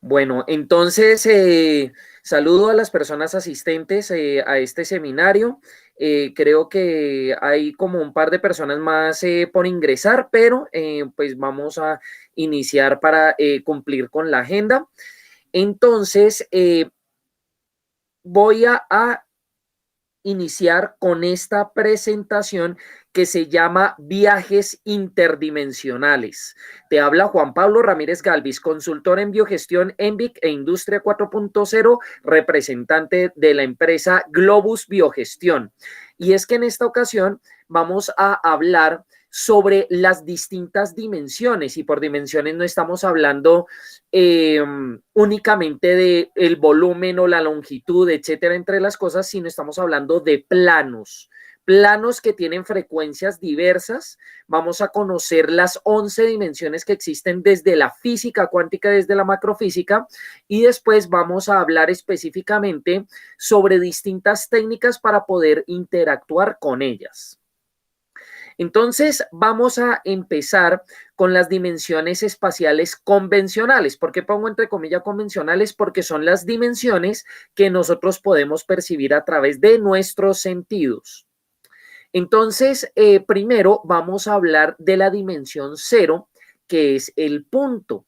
Bueno, entonces saludo a las personas asistentes a este seminario. Creo que hay como un par de personas más por ingresar, pero pues vamos a iniciar para cumplir con la agenda. Entonces, voy a iniciar con esta presentación que se llama Viajes Interdimensionales. Te habla Juan Pablo Ramírez Galvis, consultor en biogestión ENVIC e Industria 4.0, representante de la empresa Globus Biogestión. Y es que en esta ocasión vamos a hablar sobre las distintas dimensiones, y por dimensiones no estamos hablando únicamente de el volumen o la longitud, etcétera, entre las cosas, sino estamos hablando de planos que tienen frecuencias diversas. Vamos a conocer las 11 dimensiones que existen desde la física cuántica, desde la macrofísica, y después vamos a hablar específicamente sobre distintas técnicas para poder interactuar con ellas. Entonces, vamos a empezar con las dimensiones espaciales convencionales. ¿Por qué pongo entre comillas convencionales? Porque son las dimensiones que nosotros podemos percibir a través de nuestros sentidos. Entonces, primero vamos a hablar de la dimensión cero, que es el punto.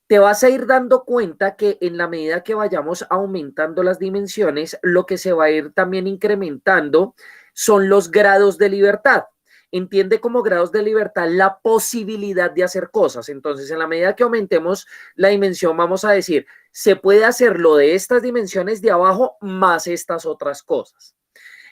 Te vas a ir dando cuenta que en la medida que vayamos aumentando las dimensiones, lo que se va a ir también incrementando son los grados de libertad. Entiende como grados de libertad la posibilidad de hacer cosas. Entonces, en la medida que aumentemos la dimensión, vamos a decir, se puede hacer lo de estas dimensiones de abajo más estas otras cosas.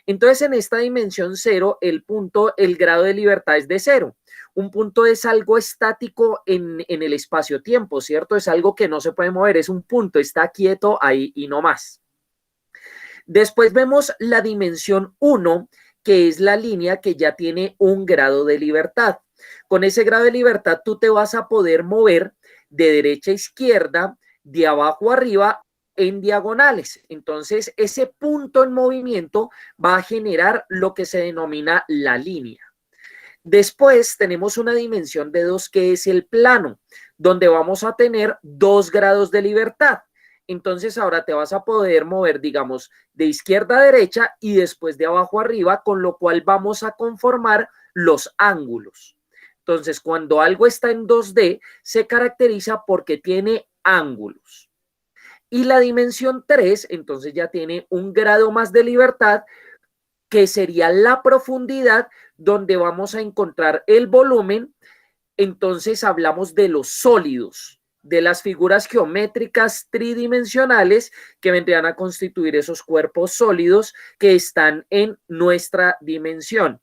Entonces, en esta dimensión cero, el punto, el grado de libertad es de cero. Un punto es algo estático en el espacio-tiempo, ¿cierto? Es algo que no se puede mover, es un punto, está quieto ahí y no más. Después vemos la dimensión 1, que es la línea que ya tiene un grado de libertad. Con ese grado de libertad tú te vas a poder mover de derecha a izquierda, de abajo a arriba, en diagonales. Entonces, ese punto en movimiento va a generar lo que se denomina la línea. Después tenemos una dimensión de 2 que es el plano, donde vamos a tener 2 grados de libertad. Entonces ahora te vas a poder mover, digamos, de izquierda a derecha y después de abajo a arriba, con lo cual vamos a conformar los ángulos. Entonces, cuando algo está en 2D, se caracteriza porque tiene ángulos. Y la dimensión 3, entonces ya tiene un grado más de libertad, que sería la profundidad, donde vamos a encontrar el volumen. Entonces hablamos de los sólidos, de las figuras geométricas tridimensionales que vendrían a constituir esos cuerpos sólidos que están en nuestra dimensión.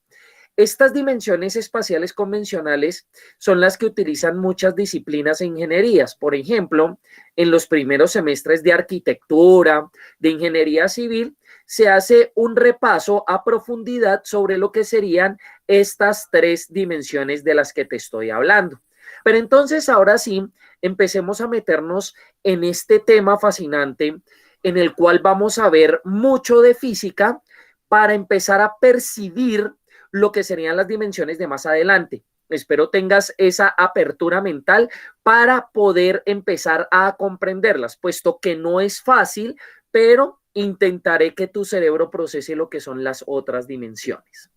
Estas dimensiones espaciales convencionales son las que utilizan muchas disciplinas e ingenierías. Por ejemplo, en los primeros semestres de arquitectura, de ingeniería civil, se hace un repaso a profundidad sobre lo que serían estas 3 dimensiones de las que te estoy hablando. Pero entonces, ahora sí, empecemos a meternos en este tema fascinante en el cual vamos a ver mucho de física para empezar a percibir lo que serían las dimensiones de más adelante. Espero tengas esa apertura mental para poder empezar a comprenderlas, puesto que no es fácil, pero intentaré que tu cerebro procese lo que son las otras dimensiones.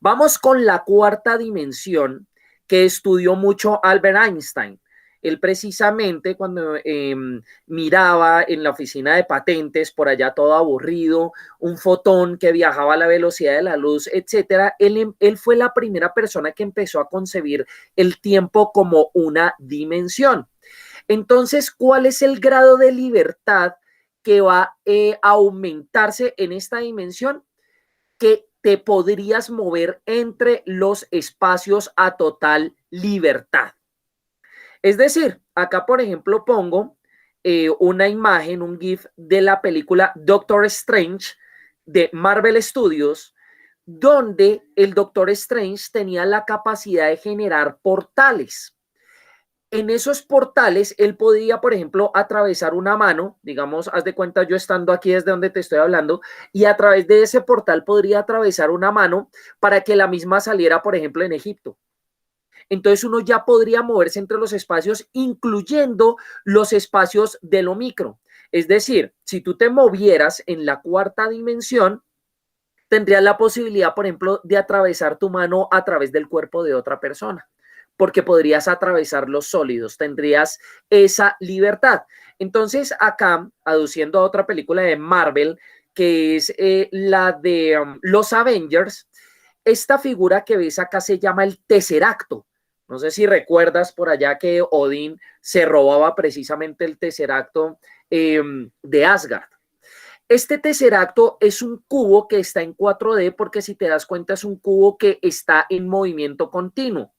Vamos con la cuarta dimensión que estudió mucho Albert Einstein. Él precisamente cuando miraba en la oficina de patentes, por allá todo aburrido, un fotón que viajaba a la velocidad de la luz, etcétera, él fue la primera persona que empezó a concebir el tiempo como una dimensión. Entonces, ¿cuál es el grado de libertad que va a aumentarse en esta dimensión? Que te podrías mover entre los espacios a total libertad. Es decir, acá por ejemplo pongo una imagen, un GIF de la película Doctor Strange de Marvel Studios, donde el Doctor Strange tenía la capacidad de generar portales. En esos portales, él podía, por ejemplo, atravesar una mano, digamos, haz de cuenta yo estando aquí desde donde te estoy hablando, y a través de ese portal podría atravesar una mano para que la misma saliera, por ejemplo, en Egipto. Entonces uno ya podría moverse entre los espacios, incluyendo los espacios de lo micro. Es decir, si tú te movieras en la cuarta dimensión, tendrías la posibilidad, por ejemplo, de atravesar tu mano a través del cuerpo de otra persona, porque podrías atravesar los sólidos, tendrías esa libertad. Entonces, acá, aduciendo a otra película de Marvel, que es la de los Avengers, esta figura que ves acá se llama el Tesseracto. No sé si recuerdas por allá que Odín se robaba precisamente el Tesseracto de Asgard. Este tesseracto es un cubo que está en 4D porque si te das cuenta es un cubo que está en movimiento continuo.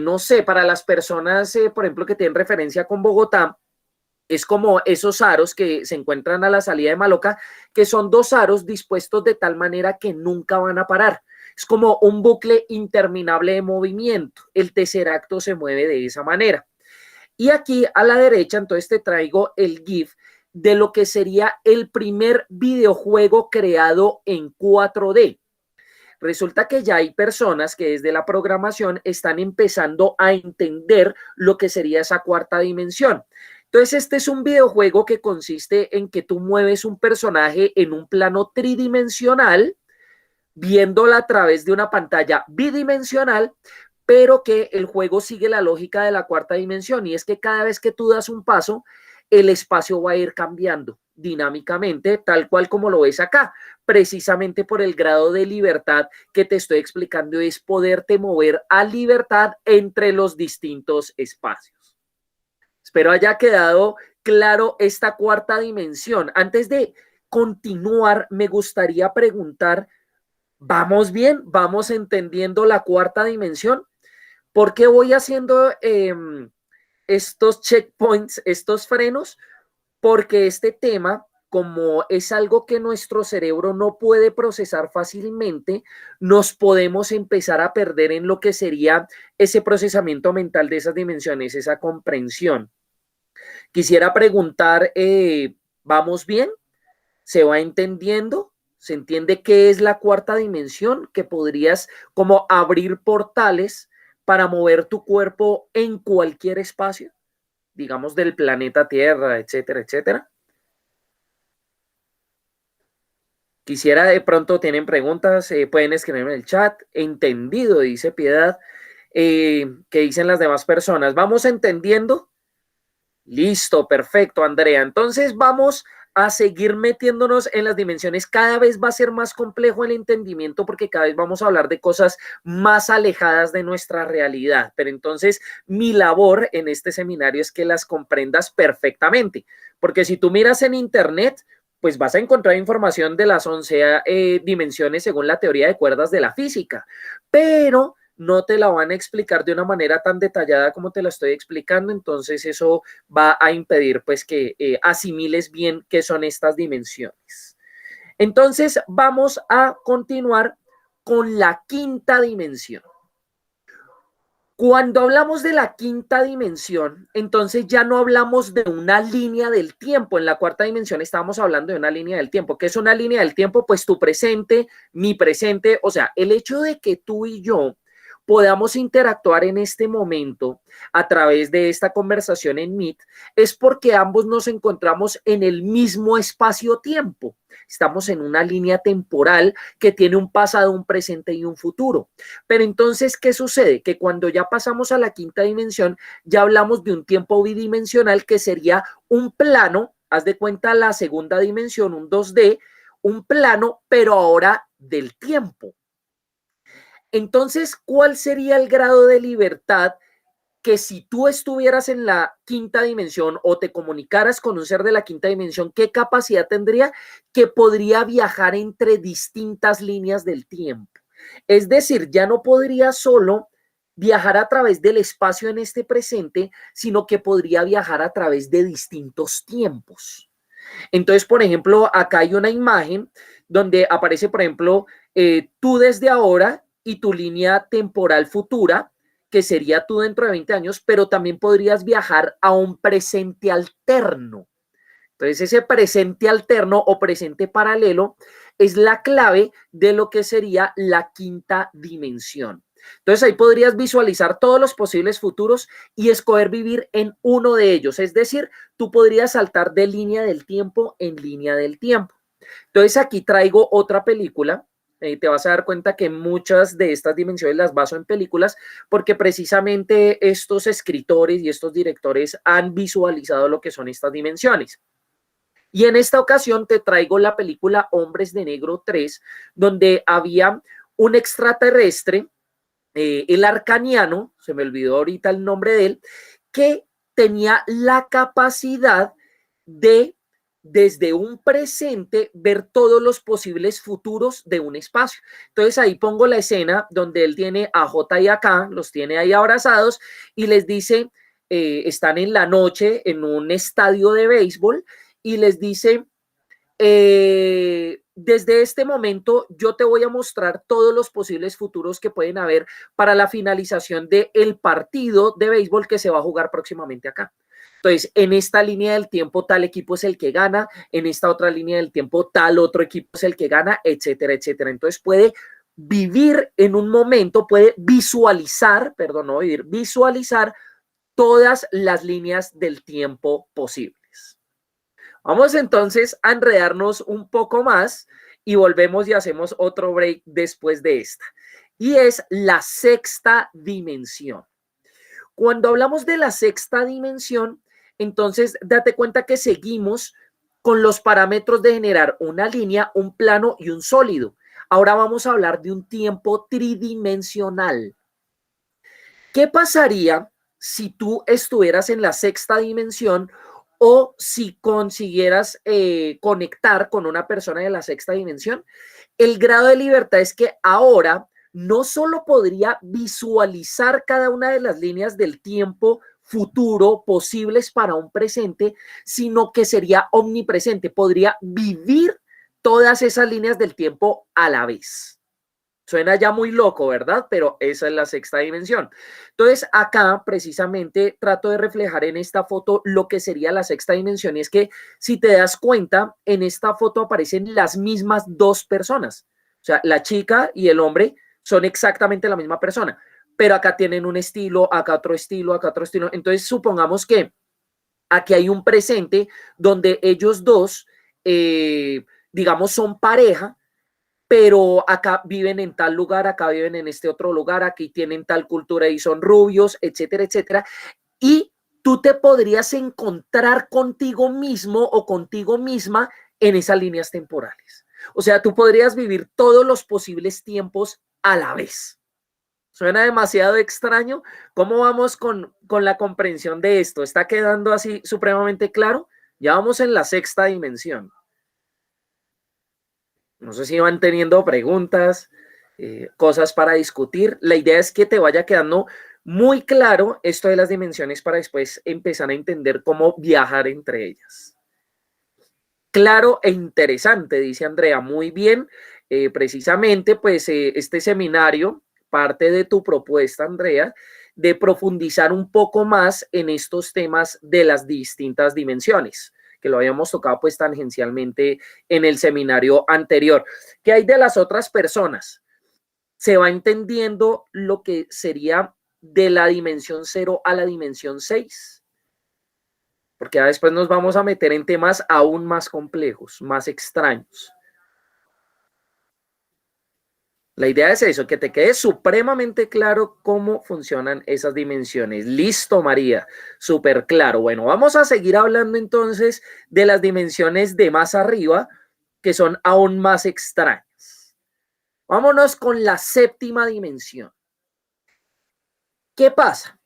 No sé, para las personas, por ejemplo, que tienen referencia con Bogotá, es como esos aros que se encuentran a la salida de Maloca, que son dos aros dispuestos de tal manera que nunca van a parar. Es como un bucle interminable de movimiento. El tesseracto se mueve de esa manera. Y aquí a la derecha, entonces te traigo el GIF de lo que sería el primer videojuego creado en 4D. Resulta que ya hay personas que desde la programación están empezando a entender lo que sería esa cuarta dimensión. Entonces, este es un videojuego que consiste en que tú mueves un personaje en un plano tridimensional, viéndola a través de una pantalla bidimensional, pero que el juego sigue la lógica de la cuarta dimensión, y es que cada vez que tú das un paso, el espacio va a ir cambiando dinámicamente, tal cual como lo ves acá, precisamente por el grado de libertad que te estoy explicando, es poderte mover a libertad entre los distintos espacios. Espero haya quedado claro esta cuarta dimensión. Antes de continuar, me gustaría preguntar, ¿vamos bien? ¿Vamos entendiendo la cuarta dimensión? ¿Por qué voy haciendo estos checkpoints, estos frenos? Porque este tema, como es algo que nuestro cerebro no puede procesar fácilmente, nos podemos empezar a perder en lo que sería ese procesamiento mental de esas dimensiones, esa comprensión. Quisiera preguntar, ¿vamos bien? ¿Se va entendiendo? ¿Se entiende qué es la cuarta dimensión? Que podrías como abrir portales para mover tu cuerpo en cualquier espacio, digamos del planeta Tierra, etcétera, etcétera. Quisiera de pronto, tienen preguntas, pueden escribirme en el chat. Entendido, dice Piedad. ¿Qué dicen las demás personas? ¿Vamos entendiendo? Listo, perfecto, Andrea. Entonces vamos a seguir metiéndonos en las dimensiones. Cada vez va a ser más complejo el entendimiento porque cada vez vamos a hablar de cosas más alejadas de nuestra realidad. Pero entonces mi labor en este seminario es que las comprendas perfectamente. Porque si tú miras en internet, pues vas a encontrar información de las 11 dimensiones según la teoría de cuerdas de la física. Pero no te la van a explicar de una manera tan detallada como te la estoy explicando, entonces eso va a impedir pues que asimiles bien qué son estas dimensiones. Entonces vamos a continuar con la quinta dimensión. Cuando hablamos de la quinta dimensión, entonces ya no hablamos de una línea del tiempo. En la cuarta dimensión estábamos hablando de una línea del tiempo. ¿Qué es una línea del tiempo? Pues tu presente, mi presente, o sea, el hecho de que tú y yo podamos interactuar en este momento a través de esta conversación en Meet es porque ambos nos encontramos en el mismo espacio-tiempo. Estamos en una línea temporal que tiene un pasado, un presente y un futuro. Pero entonces, ¿qué sucede? Que cuando ya pasamos a la quinta dimensión, ya hablamos de un tiempo bidimensional que sería un plano, haz de cuenta la segunda dimensión, un 2D, un plano, pero ahora del tiempo. Entonces, ¿cuál sería el grado de libertad que si tú estuvieras en la quinta dimensión o te comunicaras con un ser de la quinta dimensión, qué capacidad tendría? Que podría viajar entre distintas líneas del tiempo. Es decir, ya no podría solo viajar a través del espacio en este presente, sino que podría viajar a través de distintos tiempos. Entonces, por ejemplo, acá hay una imagen donde aparece, por ejemplo, tú desde ahora y tu línea temporal futura, que sería tú dentro de 20 años, pero también podrías viajar a un presente alterno. Entonces, ese presente alterno o presente paralelo es la clave de lo que sería la quinta dimensión. Entonces ahí podrías visualizar todos los posibles futuros y escoger vivir en uno de ellos. Es decir, tú podrías saltar de línea del tiempo en línea del tiempo. Entonces aquí traigo otra película. Te vas a dar cuenta que muchas de estas dimensiones las baso en películas porque precisamente estos escritores y estos directores han visualizado lo que son estas dimensiones. Y en esta ocasión te traigo la película Hombres de Negro 3, donde había un extraterrestre, el Arcaniano, se me olvidó ahorita el nombre de él, que tenía la capacidad de, desde un presente, ver todos los posibles futuros de un espacio. Entonces ahí pongo la escena donde él tiene a J y a K, los tiene ahí abrazados y les dice, están en la noche en un estadio de béisbol y les dice, desde este momento yo te voy a mostrar todos los posibles futuros que pueden haber para la finalización del partido de béisbol que se va a jugar próximamente acá. Entonces, en esta línea del tiempo tal equipo es el que gana, en esta otra línea del tiempo tal otro equipo es el que gana, etcétera, etcétera. Entonces puede vivir en un momento, puede visualizar, perdón, no vivir, visualizar todas las líneas del tiempo posibles. Vamos entonces a enredarnos un poco más y volvemos y hacemos otro break después de esta. Y es la sexta dimensión. Cuando hablamos de la sexta dimensión, entonces date cuenta que seguimos con los parámetros de generar una línea, un plano y un sólido. Ahora vamos a hablar de un tiempo tridimensional. ¿Qué pasaría si tú estuvieras en la sexta dimensión o si consiguieras conectar con una persona de la sexta dimensión? El grado de libertad es que ahora no solo podría visualizar cada una de las líneas del tiempo futuro posibles para un presente, sino que sería omnipresente, podría vivir todas esas líneas del tiempo a la vez. Suena ya muy loco, ¿verdad? Pero esa es la sexta dimensión. Entonces, acá precisamente trato de reflejar en esta foto lo que sería la sexta dimensión. Y es que, si te das cuenta, en esta foto aparecen las mismas dos personas. O sea, la chica y el hombre son exactamente la misma persona. Pero acá tienen un estilo, acá otro estilo, acá otro estilo. Entonces, supongamos que aquí hay un presente donde ellos dos, digamos, son pareja, pero acá viven en tal lugar, acá viven en este otro lugar, aquí tienen tal cultura y son rubios, etcétera, etcétera. Y tú te podrías encontrar contigo mismo o contigo misma en esas líneas temporales. O sea, tú podrías vivir todos los posibles tiempos a la vez. Suena demasiado extraño. ¿Cómo vamos con la comprensión de esto? ¿Está quedando así supremamente claro? Ya vamos en la sexta dimensión. No sé si van teniendo preguntas, cosas para discutir. La idea es que te vaya quedando muy claro esto de las dimensiones para después empezar a entender cómo viajar entre ellas. Claro e interesante, dice Andrea. Muy bien. Precisamente, pues este seminario parte de tu propuesta, Andrea, de profundizar un poco más en estos temas de las distintas dimensiones, que lo habíamos tocado pues tangencialmente en el seminario anterior. ¿Qué hay de las otras personas? Se va entendiendo lo que sería de la dimensión 0 a la dimensión 6, porque ya después nos vamos a meter en temas aún más complejos, más extraños. La idea es eso, que te quede supremamente claro cómo funcionan esas dimensiones. Listo, María, súper claro. Bueno, vamos a seguir hablando entonces de las dimensiones de más arriba, que son aún más extrañas. Vámonos con la séptima dimensión. ¿Qué pasa?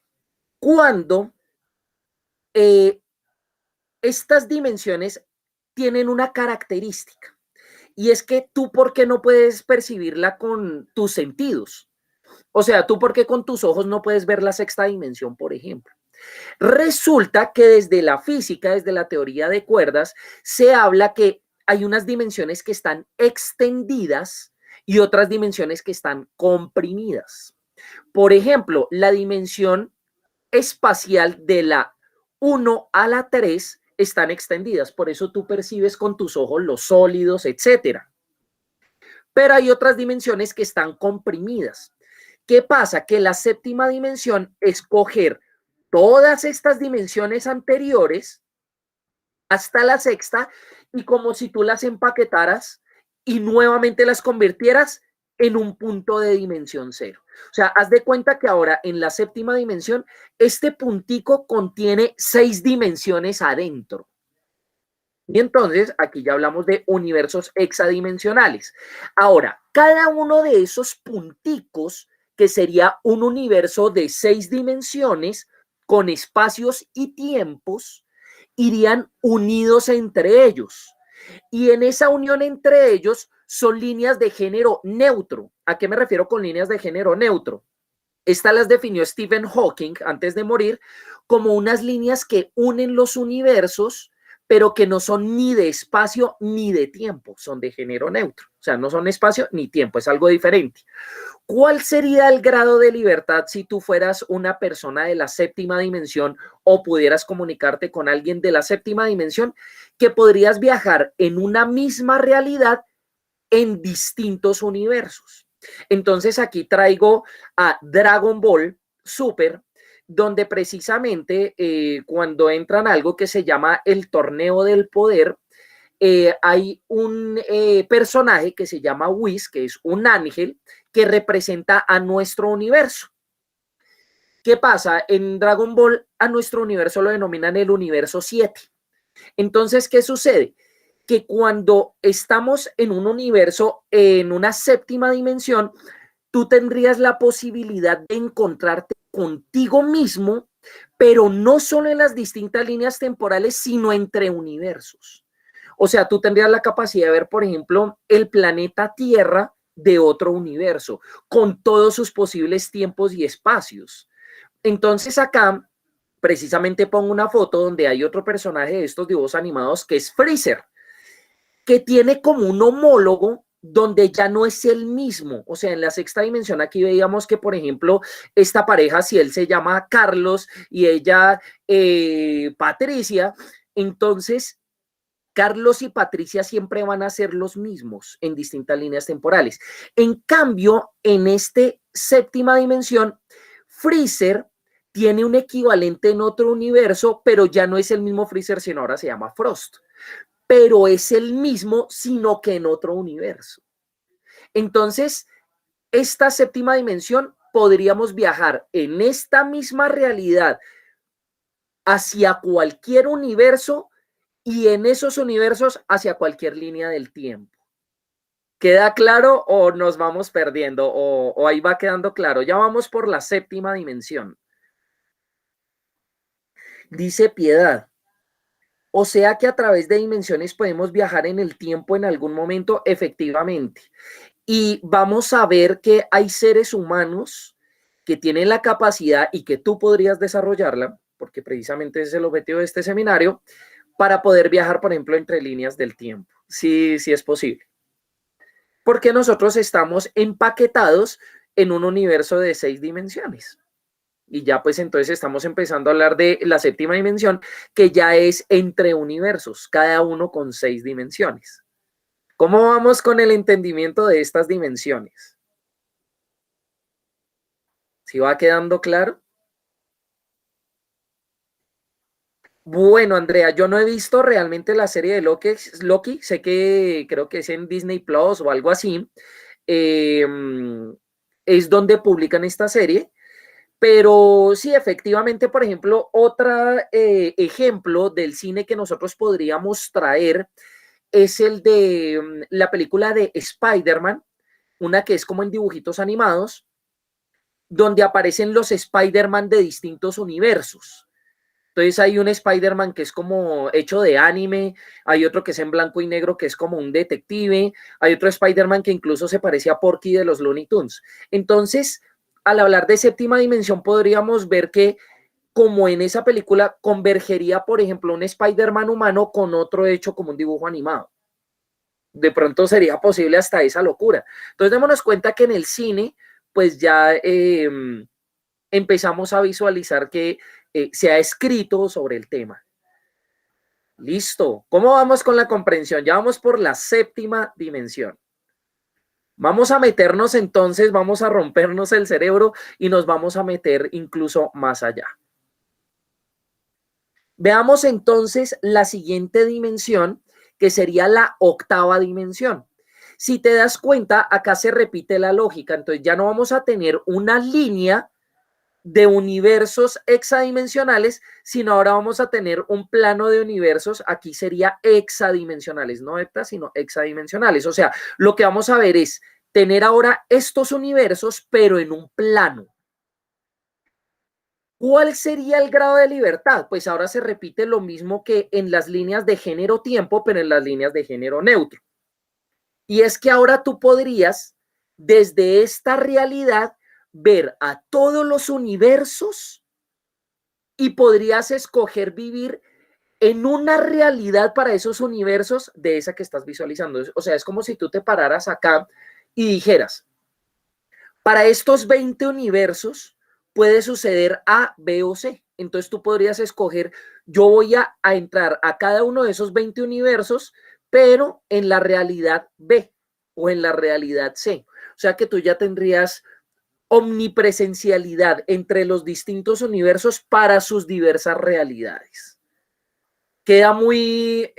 Cuando estas dimensiones tienen una característica. Y es que tú, ¿por qué no puedes percibirla con tus sentidos? O sea, tú, ¿por qué con tus ojos no puedes ver la sexta dimensión, por ejemplo? Resulta que desde la física, desde la teoría de cuerdas, se habla que hay unas dimensiones que están extendidas y otras dimensiones que están comprimidas. Por ejemplo, la dimensión espacial de la 1 a la 3 están extendidas, por eso tú percibes con tus ojos los sólidos, etcétera. Pero hay otras dimensiones que están comprimidas. ¿Qué pasa? Que la séptima dimensión es coger todas estas dimensiones anteriores hasta la sexta y como si tú las empaquetaras y nuevamente las convirtieras en un punto de dimensión cero. O sea, haz de cuenta que ahora en la séptima dimensión, este puntico contiene 6 dimensiones adentro. Y entonces aquí ya hablamos de universos hexadimensionales. Ahora, cada uno de esos punticos, que sería un universo de 6 dimensiones con espacios y tiempos, irían unidos entre ellos. Y en esa unión entre ellos son líneas de género neutro. ¿A qué me refiero con líneas de género neutro? Estas las definió Stephen Hawking antes de morir como unas líneas que unen los universos, pero que no son ni de espacio ni de tiempo, son de género neutro. O sea, no son espacio ni tiempo, es algo diferente. ¿Cuál sería el grado de libertad si tú fueras una persona de la séptima dimensión o pudieras comunicarte con alguien de la séptima dimensión? Que podrías viajar en una misma realidad en distintos universos. Entonces aquí traigo a Dragon Ball Super, donde precisamente cuando entran a algo que se llama el torneo del poder, hay un personaje que se llama Whis, que es un ángel que representa a nuestro universo. ¿Qué pasa? En Dragon Ball a nuestro universo lo denominan el universo 7. Entonces, ¿qué sucede? Que cuando estamos en un universo, en una séptima dimensión, tú tendrías la posibilidad de encontrarte contigo mismo, pero no solo en las distintas líneas temporales, sino entre universos. O sea, tú tendrías la capacidad de ver, por ejemplo, el planeta Tierra de otro universo, con todos sus posibles tiempos y espacios. Entonces acá precisamente pongo una foto donde hay otro personaje de estos dibujos animados que es Freezer, que tiene como un homólogo donde ya no es el mismo. O sea, en la sexta dimensión aquí veíamos que, por ejemplo, esta pareja, si él se llama Carlos y ella Patricia, entonces Carlos y Patricia siempre van a ser los mismos en distintas líneas temporales. En cambio, en esta séptima dimensión, Freezer tiene un equivalente en otro universo, pero ya no es el mismo Freezer, sino ahora se llama Frost. Pero es el mismo, sino que en otro universo. Entonces, esta séptima dimensión podríamos viajar en esta misma realidad hacia cualquier universo y en esos universos hacia cualquier línea del tiempo. ¿Queda claro o nos vamos perdiendo? O ahí va quedando claro. Ya vamos por la séptima dimensión. Dice Piedad. O sea que a través de dimensiones podemos viajar en el tiempo en algún momento, efectivamente. Y vamos a ver que hay seres humanos que tienen la capacidad y que tú podrías desarrollarla, porque precisamente ese es el objetivo de este seminario, para poder viajar, por ejemplo, entre líneas del tiempo. Sí, sí es posible. Porque nosotros estamos empaquetados en un universo de 6 dimensiones. Y ya pues entonces estamos empezando a hablar de la séptima dimensión, que ya es entre universos, cada uno con 6 dimensiones. ¿Cómo vamos con el entendimiento de estas dimensiones? ¿Sí va quedando claro? Bueno, Andrea, yo no he visto realmente la serie de Loki, sé que creo que es en Disney Plus o algo así, eh, es donde publican esta serie, pero sí, efectivamente, por ejemplo, otro ejemplo del cine que nosotros podríamos traer es el de la película de Spider-Man, una que es como en dibujitos animados, donde aparecen los Spider-Man de distintos universos. Entonces hay un Spider-Man que es como hecho de anime, hay otro que es en blanco y negro que es como un detective, hay otro Spider-Man que incluso se parece a Porky de los Looney Tunes. Entonces, al hablar de séptima dimensión, podríamos ver que como en esa película convergería, por ejemplo, un Spider-Man humano con otro hecho como un dibujo animado. De pronto sería posible hasta esa locura. Entonces, démonos cuenta que en el cine, pues ya empezamos a visualizar que se ha escrito sobre el tema. Listo. ¿Cómo vamos con la comprensión? Ya vamos por la séptima dimensión. Vamos a meternos entonces, vamos a rompernos el cerebro y nos vamos a meter incluso más allá. Veamos entonces la siguiente dimensión, que sería la octava dimensión. Si te das cuenta, acá se repite la lógica, entonces ya no vamos a tener una línea de universos hexadimensionales, sino ahora vamos a tener un plano de universos, aquí sería hexadimensionales, no hepta, sino hexadimensionales. O sea, lo que vamos a ver es tener ahora estos universos, pero en un plano. ¿Cuál sería el grado de libertad? Pues ahora se repite lo mismo que en las líneas de género-tiempo, pero en las líneas de género neutro. Y es que ahora tú podrías, desde esta realidad, ver a todos los universos y podrías escoger vivir en una realidad para esos universos de esa que estás visualizando. O sea, es como si tú te pararas acá y dijeras, para estos 20 universos puede suceder A, B o C. Entonces tú podrías escoger, yo voy a entrar a cada uno de esos 20 universos, pero en la realidad B o en la realidad C. O sea que tú ya tendrías omnipresencialidad entre los distintos universos para sus diversas realidades. Queda muy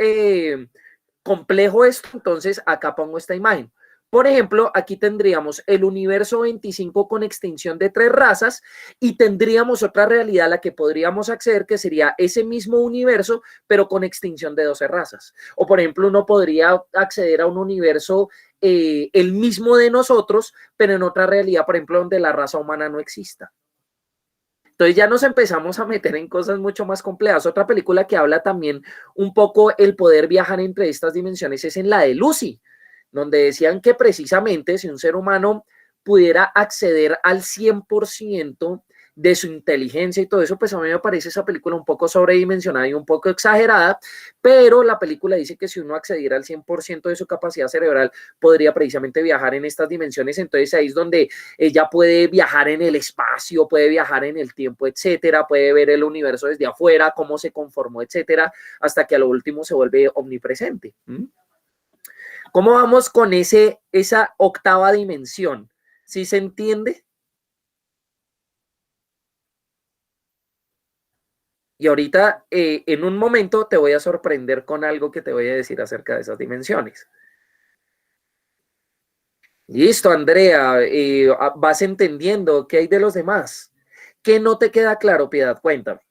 complejo esto, entonces acá pongo esta imagen. Por ejemplo, aquí tendríamos el universo 25 con extinción de 3 razas y tendríamos otra realidad a la que podríamos acceder que sería ese mismo universo, pero con extinción de 12 razas. O por ejemplo, uno podría acceder a un universo el mismo de nosotros, pero en otra realidad, por ejemplo, donde la raza humana no exista. Entonces ya nos empezamos a meter en cosas mucho más complejas. Otra película que habla también un poco el poder viajar entre estas dimensiones es en la de Lucy, donde decían que precisamente si un ser humano pudiera acceder al 100% de su inteligencia y todo eso, pues a mí me parece esa película un poco sobredimensionada y un poco exagerada, pero la película dice que si uno accediera al 100% de su capacidad cerebral, podría precisamente viajar en estas dimensiones. Entonces ahí es donde ella puede viajar en el espacio, puede viajar en el tiempo, etcétera, puede ver el universo desde afuera, cómo se conformó, etcétera, hasta que a lo último se vuelve omnipresente. ¿Cómo vamos con esa octava dimensión? ¿Sí se entiende? Y ahorita, en un momento, te voy a sorprender con algo que te voy a decir acerca de esas dimensiones. Listo, Andrea, vas entendiendo qué hay de los demás. ¿Qué no te queda claro, Piedad? Cuéntame.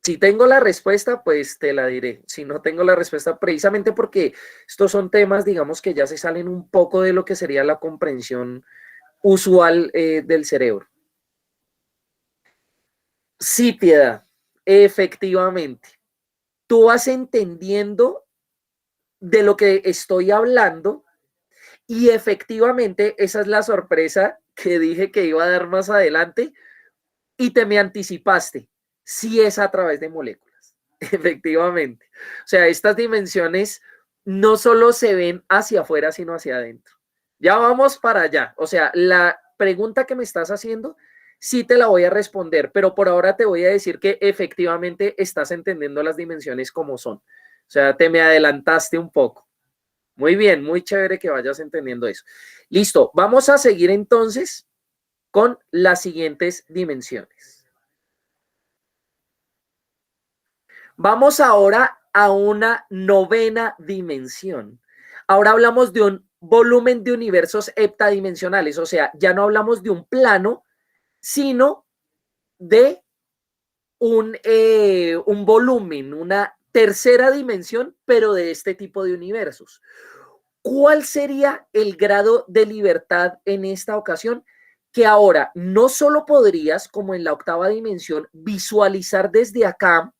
Si tengo la respuesta, pues te la diré. Si no tengo la respuesta, precisamente porque estos son temas, digamos, que ya se salen un poco de lo que sería la comprensión usual del cerebro. Sí, Piedad, efectivamente. Tú vas entendiendo de lo que estoy hablando y efectivamente esa es la sorpresa que dije que iba a dar más adelante y te me anticipaste. Sí es a través de moléculas, efectivamente. O sea, estas dimensiones no solo se ven hacia afuera, sino hacia adentro. Ya vamos para allá. O sea, la pregunta que me estás haciendo, sí te la voy a responder, pero por ahora te voy a decir que efectivamente estás entendiendo las dimensiones como son. O sea, te me adelantaste un poco. Muy bien, muy chévere que vayas entendiendo eso. Listo, vamos a seguir entonces con las siguientes dimensiones. Vamos ahora a una novena dimensión. Ahora hablamos de un volumen de universos heptadimensionales, o sea, ya no hablamos de un plano, sino de un volumen, una tercera dimensión, pero de este tipo de universos. ¿Cuál sería el grado de libertad en esta ocasión? Que ahora no solo podrías, como en la octava dimensión, visualizar desde acá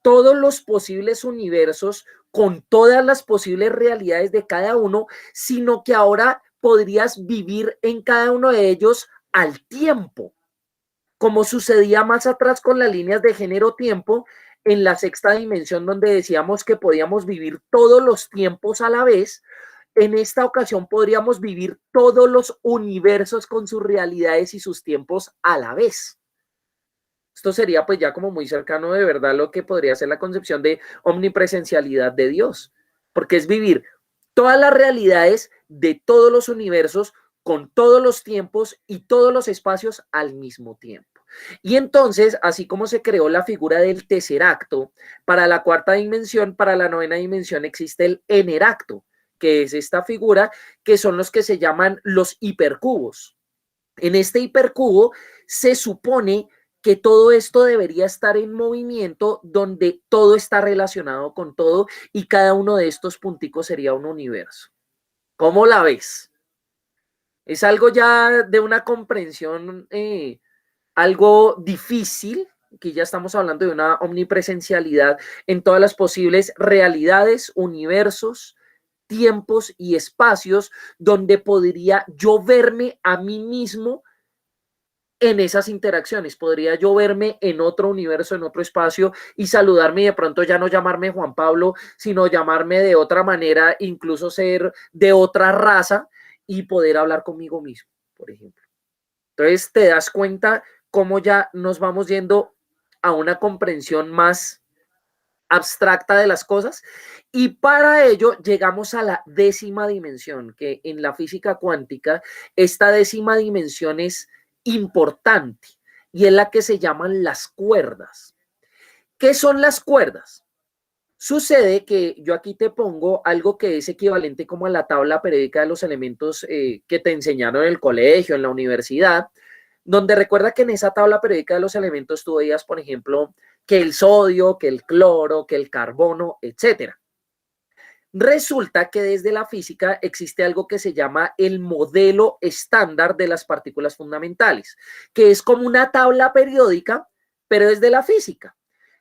todos los posibles universos con todas las posibles realidades de cada uno, sino que ahora podrías vivir en cada uno de ellos al tiempo, como sucedía más atrás con las líneas de género-tiempo en la sexta dimensión, donde decíamos que podíamos vivir todos los tiempos a la vez. En esta ocasión podríamos vivir todos los universos con sus realidades y sus tiempos a la vez. Esto sería pues ya como muy cercano de verdad lo que podría ser la concepción de omnipresencialidad de Dios, porque es vivir todas las realidades de todos los universos con todos los tiempos y todos los espacios al mismo tiempo. Y entonces, así como se creó la figura del tesseracto, para la cuarta dimensión, para la novena dimensión existe el eneracto, que es esta figura, que son los que se llaman los hipercubos. En este hipercubo se supone que todo esto debería estar en movimiento, donde todo está relacionado con todo y cada uno de estos punticos sería un universo. ¿Cómo la ves? Es algo ya de una comprensión algo difícil, que ya estamos hablando de una omnipresencialidad en todas las posibles realidades, universos, tiempos y espacios donde podría yo verme a mí mismo en esas interacciones. Podría yo verme en otro universo, en otro espacio y saludarme y de pronto ya no llamarme Juan Pablo, sino llamarme de otra manera, incluso ser de otra raza y poder hablar conmigo mismo, por ejemplo. Entonces te das cuenta cómo ya nos vamos yendo a una comprensión más abstracta de las cosas y para ello llegamos a la décima dimensión, que en la física cuántica esta décima dimensión es importante y es la que se llaman las cuerdas. ¿Qué son las cuerdas? Sucede que yo aquí te pongo algo que es equivalente como a la tabla periódica de los elementos que te enseñaron en el colegio, en la universidad, donde recuerda que en esa tabla periódica de los elementos tú veías, por ejemplo, que el sodio, que el cloro, que el carbono, etcétera. Resulta que desde la física existe algo que se llama el modelo estándar de las partículas fundamentales, que es como una tabla periódica, pero desde la física.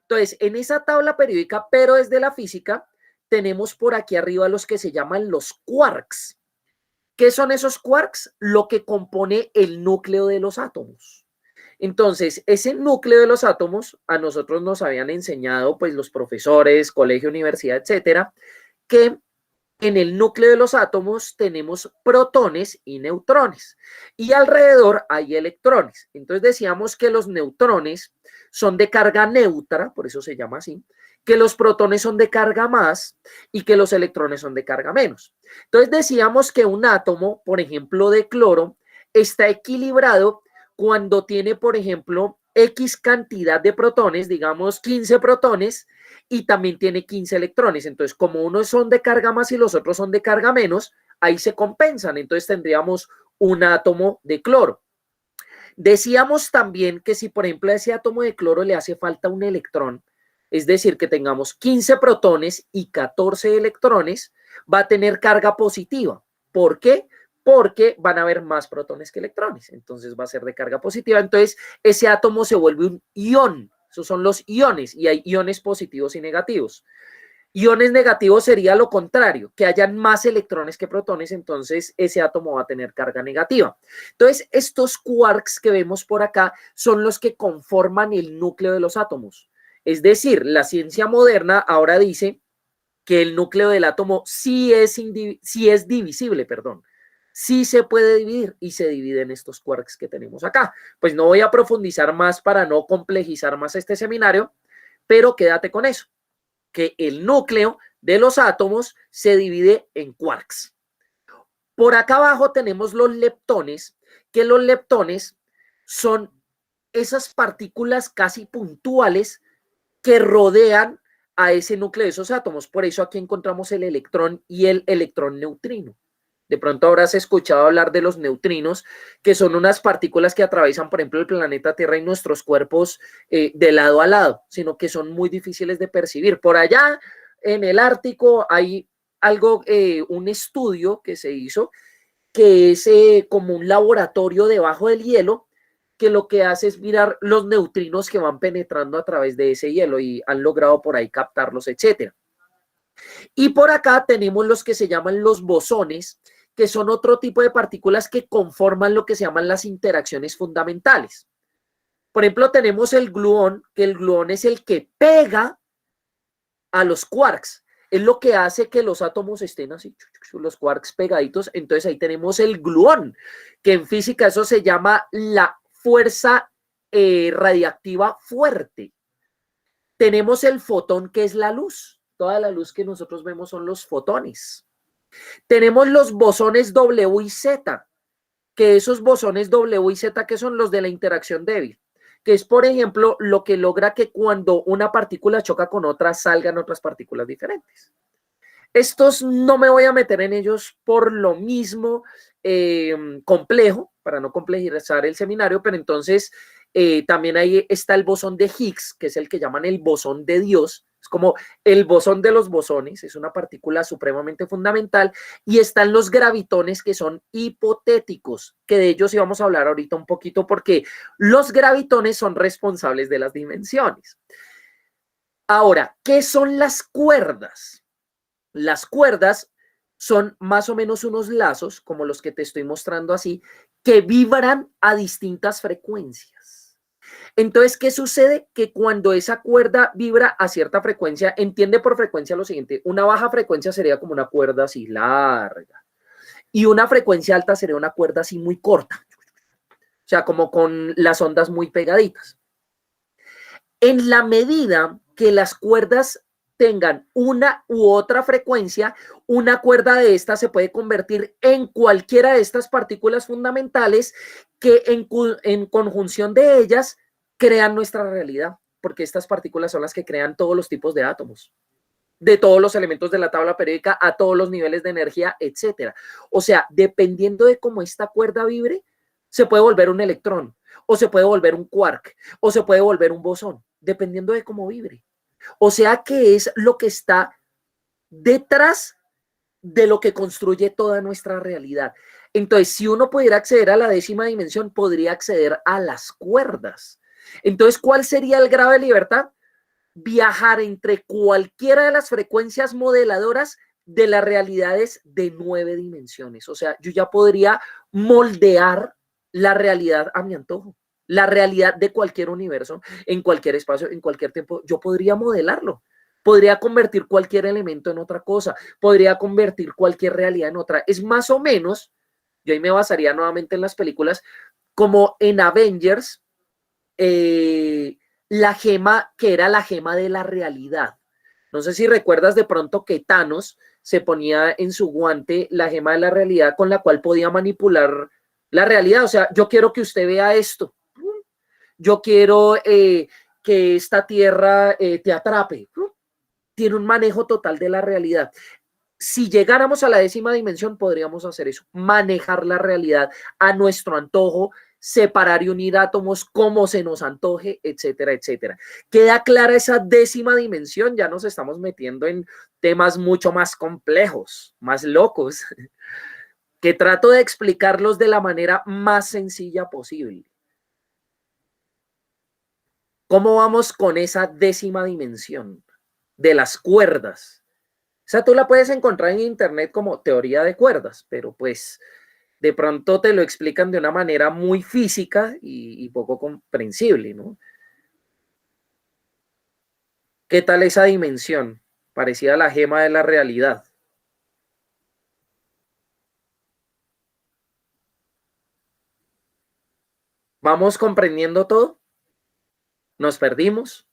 Entonces, en esa tabla periódica, pero desde la física, tenemos por aquí arriba los que se llaman los quarks. ¿Qué son esos quarks? Lo que compone el núcleo de los átomos. Entonces, ese núcleo de los átomos a nosotros nos habían enseñado, pues los profesores, colegio, universidad, etcétera, que en el núcleo de los átomos tenemos protones y neutrones y alrededor hay electrones. Entonces decíamos que los neutrones son de carga neutra, por eso se llama así, que los protones son de carga más y que los electrones son de carga menos. Entonces decíamos que un átomo, por ejemplo, de cloro, está equilibrado cuando tiene, por ejemplo, X cantidad de protones, digamos 15 protones, y también tiene 15 electrones. Entonces, como unos son de carga más y los otros son de carga menos, ahí se compensan. Entonces tendríamos un átomo de cloro. Decíamos también que si, por ejemplo, a ese átomo de cloro le hace falta un electrón, es decir, que tengamos 15 protones y 14 electrones, va a tener carga positiva. ¿Por qué? Porque van a haber más protones que electrones. Entonces va a ser de carga positiva. Entonces ese átomo se vuelve un ion. Esos son los iones y hay iones positivos y negativos. Iones negativos sería lo contrario, que hayan más electrones que protones, entonces ese átomo va a tener carga negativa. Entonces, estos quarks que vemos por acá son los que conforman el núcleo de los átomos. Es decir, la ciencia moderna ahora dice que el núcleo del átomo sí es divisible, perdón. Sí se puede dividir y se divide en estos quarks que tenemos acá. Pues no voy a profundizar más para no complejizar más este seminario, pero quédate con eso, que el núcleo de los átomos se divide en quarks. Por acá abajo tenemos los leptones, que los leptones son esas partículas casi puntuales que rodean a ese núcleo de esos átomos. Por eso aquí encontramos el electrón y el electrón neutrino. De pronto habrás escuchado hablar de los neutrinos, que son unas partículas que atraviesan, por ejemplo, el planeta Tierra y nuestros cuerpos de lado a lado, sino que son muy difíciles de percibir. Por allá en el Ártico hay algo, un estudio que se hizo, que es como un laboratorio debajo del hielo, que lo que hace es mirar los neutrinos que van penetrando a través de ese hielo y han logrado por ahí captarlos, etcétera. Y por acá tenemos los que se llaman los bosones, que son otro tipo de partículas que conforman lo que se llaman las interacciones fundamentales. Por ejemplo, tenemos el gluón, que el gluón es el que pega a los quarks. Es lo que hace que los átomos estén así, los quarks pegaditos. Entonces ahí tenemos el gluón, que en física eso se llama la fuerza radiactiva fuerte. Tenemos el fotón, que es la luz. Toda la luz que nosotros vemos son los fotones. Tenemos los bosones W y Z, que esos bosones W y Z que son los de la interacción débil, que es, por ejemplo, lo que logra que cuando una partícula choca con otra salgan otras partículas diferentes. Estos no me voy a meter en ellos por lo mismo complejo, para no complejizar el seminario, pero entonces también ahí está el bosón de Higgs, que es el que llaman el bosón de Dios. Es como el bosón de los bosones, es una partícula supremamente fundamental, y están los gravitones que son hipotéticos, que de ellos íbamos a hablar ahorita un poquito porque los gravitones son responsables de las dimensiones. Ahora, ¿qué son las cuerdas? Las cuerdas son más o menos unos lazos, como los que te estoy mostrando así, que vibran a distintas frecuencias. Entonces, ¿qué sucede? Que cuando esa cuerda vibra a cierta frecuencia, entiende por frecuencia lo siguiente: una baja frecuencia sería como una cuerda así larga, y una frecuencia alta sería una cuerda así muy corta, o sea, como con las ondas muy pegaditas. En la medida que las cuerdas tengan una u otra frecuencia, una cuerda de estas se puede convertir en cualquiera de estas partículas fundamentales que en conjunción de ellas crean nuestra realidad, porque estas partículas son las que crean todos los tipos de átomos, de todos los elementos de la tabla periódica a todos los niveles de energía, etcétera. O sea, dependiendo de cómo esta cuerda vibre, se puede volver un electrón, o se puede volver un quark, o se puede volver un bosón, dependiendo de cómo vibre. O sea que es lo que está detrás de lo que construye toda nuestra realidad. Entonces, si uno pudiera acceder a la décima dimensión, podría acceder a las cuerdas. Entonces, ¿cuál sería el grado de libertad? Viajar entre cualquiera de las frecuencias modeladoras de las realidades de 9 dimensiones. O sea, yo ya podría moldear la realidad a mi antojo. La realidad de cualquier universo, en cualquier espacio, en cualquier tiempo, yo podría modelarlo. Podría convertir cualquier elemento en otra cosa. Podría convertir cualquier realidad en otra. Es más o menos, yo ahí me basaría nuevamente en las películas, como en Avengers, la gema que era la gema de la realidad. No sé si recuerdas de pronto que Thanos se ponía en su guante la gema de la realidad con la cual podía manipular la realidad. O sea, yo quiero que usted vea esto. Yo quiero que esta tierra te atrape. Tiene un manejo total de la realidad. Si llegáramos a la décima dimensión, podríamos hacer eso, manejar la realidad a nuestro antojo, separar y unir átomos como se nos antoje, etcétera, etcétera. ¿Queda clara esa décima dimensión? Ya nos estamos metiendo en temas mucho más complejos, más locos, que trato de explicarlos de la manera más sencilla posible. ¿Cómo vamos con esa décima dimensión de las cuerdas? O sea, tú la puedes encontrar en internet como teoría de cuerdas, pero pues de pronto te lo explican de una manera muy física y poco comprensible, ¿no? ¿Qué tal esa dimensión? Parecida a la gema de la realidad. ¿Vamos comprendiendo todo? ¿Nos perdimos?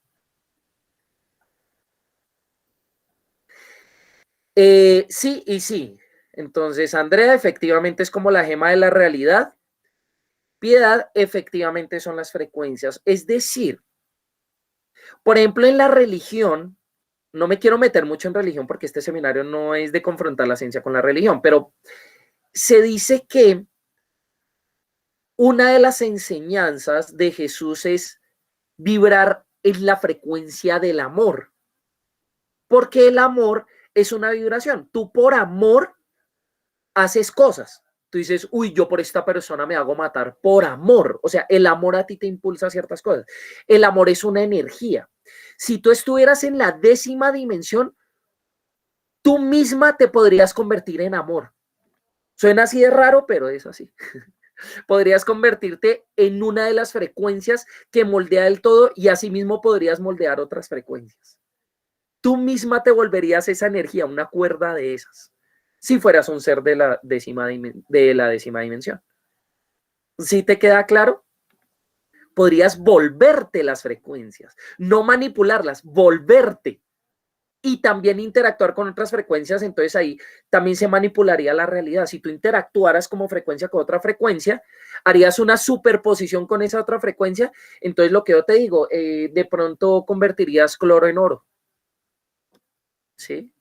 Sí y sí. Entonces, Andrea efectivamente es como la gema de la realidad. Piedad efectivamente son las frecuencias. Es decir, por ejemplo, en la religión, no me quiero meter mucho en religión porque este seminario no es de confrontar la ciencia con la religión, pero se dice que una de las enseñanzas de Jesús es vibrar en la frecuencia del amor, porque el amor es una vibración. Tú por amor haces cosas. Tú dices, uy, yo por esta persona me hago matar por amor. O sea, el amor a ti te impulsa a ciertas cosas. El amor es una energía. Si tú estuvieras en la décima dimensión, tú misma te podrías convertir en amor. Suena así de raro, pero es así. Podrías convertirte en una de las frecuencias que moldea el todo y asimismo podrías moldear otras frecuencias. Tú misma te volverías esa energía, una cuerda de esas, si fueras un ser de la décima dimensión. ¿Sí te queda claro? Podrías volverte las frecuencias, no manipularlas, volverte. y también interactuar con otras frecuencias, entonces ahí también se manipularía la realidad. Si tú interactuaras como frecuencia con otra frecuencia, harías una superposición con esa otra frecuencia, entonces lo que yo te digo, de pronto convertirías cloro en oro. ¿Sí?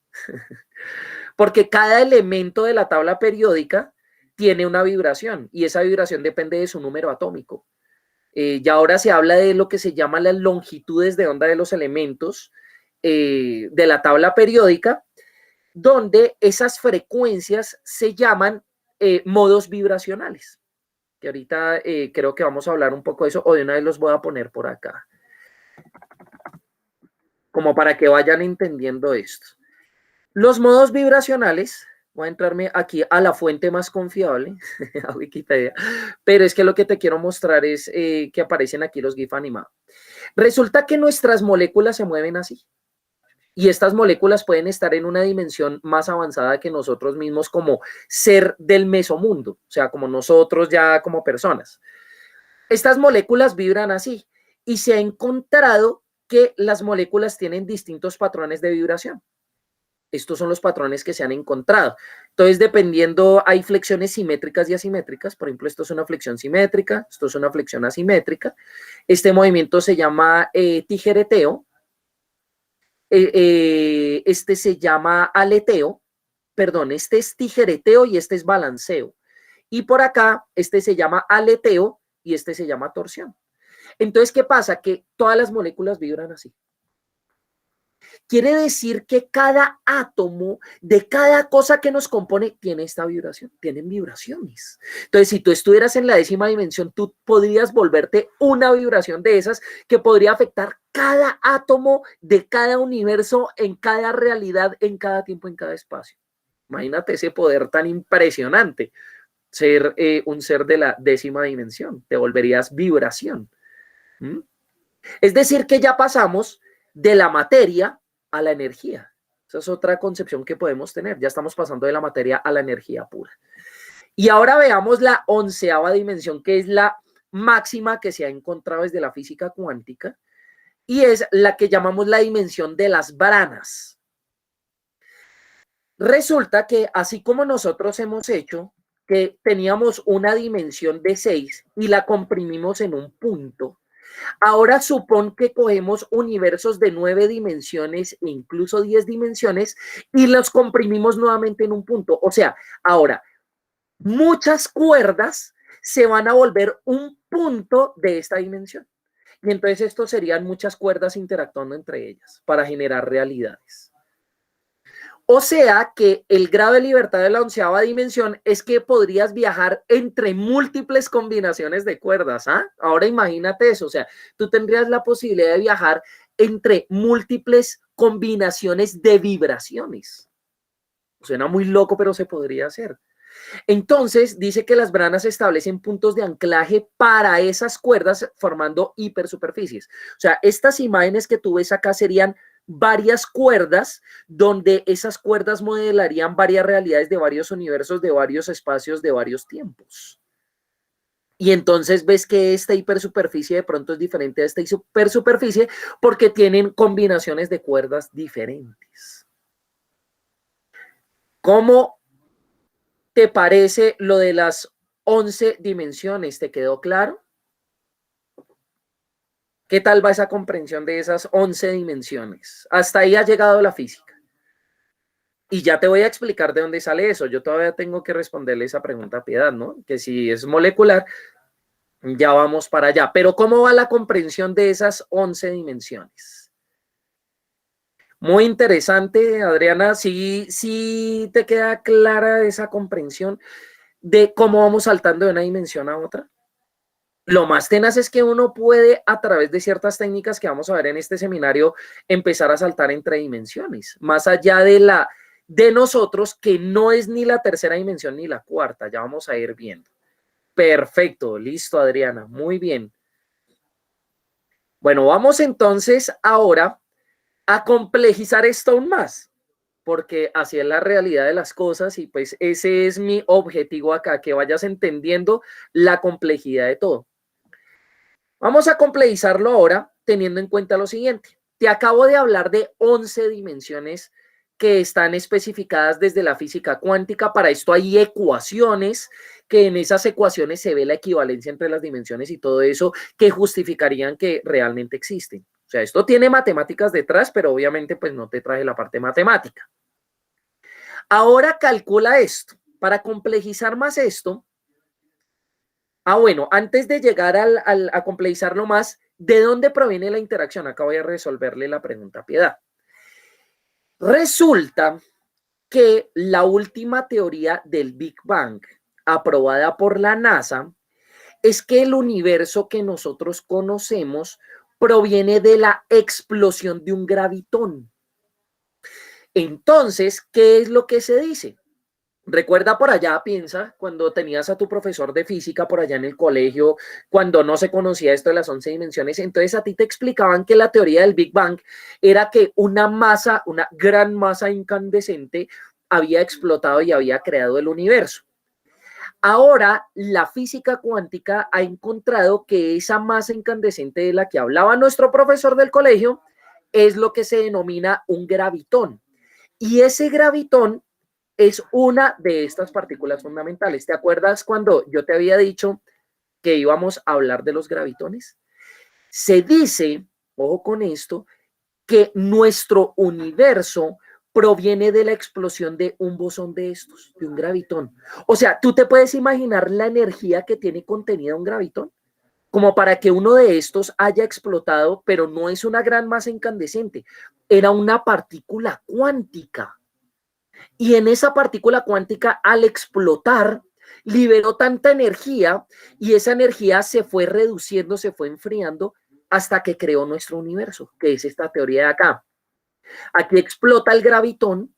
Porque cada elemento de la tabla periódica tiene una vibración y esa vibración depende de su número atómico. Ya ahora se habla de lo que se llama las longitudes de onda de los elementos de la tabla periódica, donde esas frecuencias se llaman modos vibracionales, que ahorita creo que vamos a hablar un poco de eso, o de una vez los voy a poner por acá, como para que vayan entendiendo esto. Los modos vibracionales, voy a entrarme aquí a la fuente más confiable, a Wikipedia, pero es que lo que te quiero mostrar es que aparecen aquí los GIF animados. Resulta que nuestras moléculas se mueven así. Y estas moléculas pueden estar en una dimensión más avanzada que nosotros mismos como ser del mesomundo, o sea, como nosotros ya como personas. Estas moléculas vibran así y se ha encontrado que las moléculas tienen distintos patrones de vibración. Estos son los patrones que se han encontrado. Entonces, dependiendo, hay flexiones simétricas y asimétricas. Por ejemplo, esto es una flexión simétrica, esto es una flexión asimétrica. Este movimiento se llama tijereteo. Este se llama aleteo. Perdón, este es tijereteo y este es balanceo. Y por acá, este se llama aleteo y este se llama torsión. Entonces, ¿qué pasa? Que todas las moléculas vibran así. Quiere decir que cada átomo de cada cosa que nos compone tiene esta vibración, tienen vibraciones. Entonces, si tú estuvieras en la 10ª dimensión, tú podrías volverte una vibración de esas que podría afectar cada átomo de cada universo, en cada realidad, en cada tiempo, en cada espacio. Imagínate ese poder tan impresionante, ser un ser de la 10ª dimensión, te volverías vibración. ¿Mm? Es decir, que ya pasamos de la materia a la energía. Esa es otra concepción que podemos tener. Ya estamos pasando de la materia a la energía pura. Y ahora veamos la 11ª dimensión, que es la máxima que se ha encontrado desde la física cuántica, y es la que llamamos la dimensión de las branas. Resulta que así como nosotros hemos hecho, que teníamos una dimensión de 6 y la comprimimos en un punto, ahora supón que cogemos universos de 9 dimensiones e incluso 10 dimensiones y los comprimimos nuevamente en un punto. O sea, ahora muchas cuerdas se van a volver un punto de esta dimensión. Y entonces esto serían muchas cuerdas interactuando entre ellas para generar realidades. O sea que el grado de libertad de la 11ª dimensión es que podrías viajar entre múltiples combinaciones de cuerdas. ¿Ah? Ahora imagínate eso, o sea, tú tendrías la posibilidad de viajar entre múltiples combinaciones de vibraciones. Suena muy loco, pero se podría hacer. Entonces, dice que las branas establecen puntos de anclaje para esas cuerdas formando hipersuperficies. O sea, estas imágenes que tú ves acá serían varias cuerdas donde esas cuerdas modelarían varias realidades de varios universos, de varios espacios, de varios tiempos. Y entonces ves que esta hipersuperficie de pronto es diferente a esta hipersuperficie porque tienen combinaciones de cuerdas diferentes. ¿Cómo te parece lo de las 11 dimensiones? ¿Te quedó claro? ¿Qué tal va esa comprensión de esas 11 dimensiones? Hasta ahí ha llegado la física. Y ya te voy a explicar de dónde sale eso. Yo todavía tengo que responderle esa pregunta a Piedad, ¿no? Que si es molecular, ya vamos para allá. Pero ¿cómo va la comprensión de esas 11 dimensiones? Muy interesante, Adriana. Sí te queda clara esa comprensión de cómo vamos saltando de una dimensión a otra. Lo más tenaz es que uno puede, a través de ciertas técnicas que vamos a ver en este seminario, empezar a saltar entre dimensiones, más allá de nosotros, que no es ni la 3ª dimensión ni la 4ª, ya vamos a ir viendo. Perfecto, listo, Adriana, muy bien. Bueno, vamos entonces ahora a complejizar esto aún más, porque así es la realidad de las cosas y pues ese es mi objetivo acá, que vayas entendiendo la complejidad de todo. Vamos a complejizarlo ahora teniendo en cuenta lo siguiente. Te acabo de hablar de 11 dimensiones que están especificadas desde la física cuántica. Para esto hay ecuaciones, que en esas ecuaciones se ve la equivalencia entre las dimensiones y todo eso, que justificarían que realmente existen. O sea, esto tiene matemáticas detrás, pero obviamente pues no te traje la parte matemática. Ahora calcula esto. Para complejizar más esto, bueno, antes de llegar a complejizarlo más, ¿de dónde proviene la interacción? Acá voy a resolverle la pregunta a Piedad. Resulta que la última teoría del Big Bang, aprobada por la NASA, es que el universo que nosotros conocemos proviene de la explosión de un gravitón. Entonces, ¿qué es lo que se dice? Recuerda por allá, piensa, cuando tenías a tu profesor de física por allá en el colegio, cuando no se conocía esto de las 11 dimensiones, entonces a ti te explicaban que la teoría del Big Bang era que una masa, una gran masa incandescente había explotado y había creado el universo. Ahora, la física cuántica ha encontrado que esa masa incandescente de la que hablaba nuestro profesor del colegio es lo que se denomina un gravitón. Y ese gravitón es una de estas partículas fundamentales. ¿Te acuerdas cuando yo te había dicho que íbamos a hablar de los gravitones? Se dice, ojo con esto, que nuestro universo proviene de la explosión de un bosón de estos, de un gravitón. O sea, ¿tú te puedes imaginar la energía que tiene contenida un gravitón? Como para que uno de estos haya explotado, pero no es una gran masa incandescente, era una partícula cuántica. Y en esa partícula cuántica, al explotar, liberó tanta energía y esa energía se fue reduciendo, se fue enfriando hasta que creó nuestro universo, que es esta teoría de acá. Aquí explota el gravitón,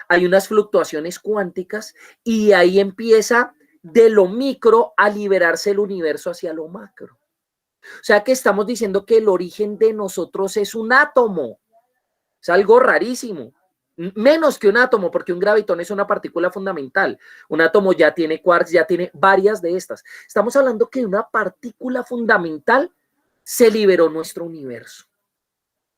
hay unas fluctuaciones cuánticas y ahí empieza de lo micro a liberarse el universo hacia lo macro. O sea que estamos diciendo que el origen de nosotros es un átomo. Es algo rarísimo. Menos que un átomo, porque un gravitón es una partícula fundamental. Un átomo ya tiene quarks, ya tiene varias de estas. Estamos hablando que una partícula fundamental se liberó nuestro universo.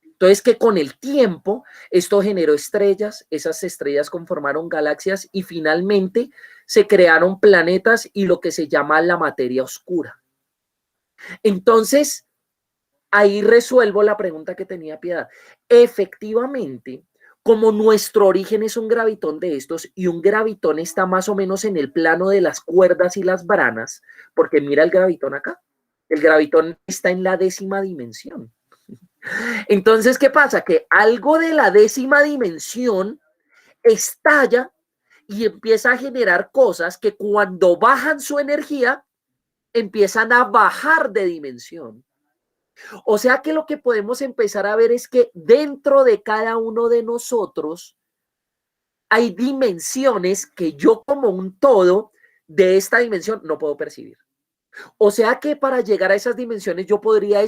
Entonces, que con el tiempo esto generó estrellas, esas estrellas conformaron galaxias y finalmente se crearon planetas y lo que se llama la materia oscura. Entonces, ahí resuelvo la pregunta que tenía Piedad. Efectivamente, como nuestro origen es un gravitón de estos y un gravitón está más o menos en el plano de las cuerdas y las branas, porque mira el gravitón acá, el gravitón está en la 10ª dimensión. Entonces, ¿qué pasa? Que algo de la 10ª dimensión estalla y empieza a generar cosas que cuando bajan su energía, empiezan a bajar de dimensión. O sea que lo que podemos empezar a ver es que dentro de cada uno de nosotros hay dimensiones que yo como un todo de esta dimensión no puedo percibir. O sea que para llegar a esas dimensiones yo podría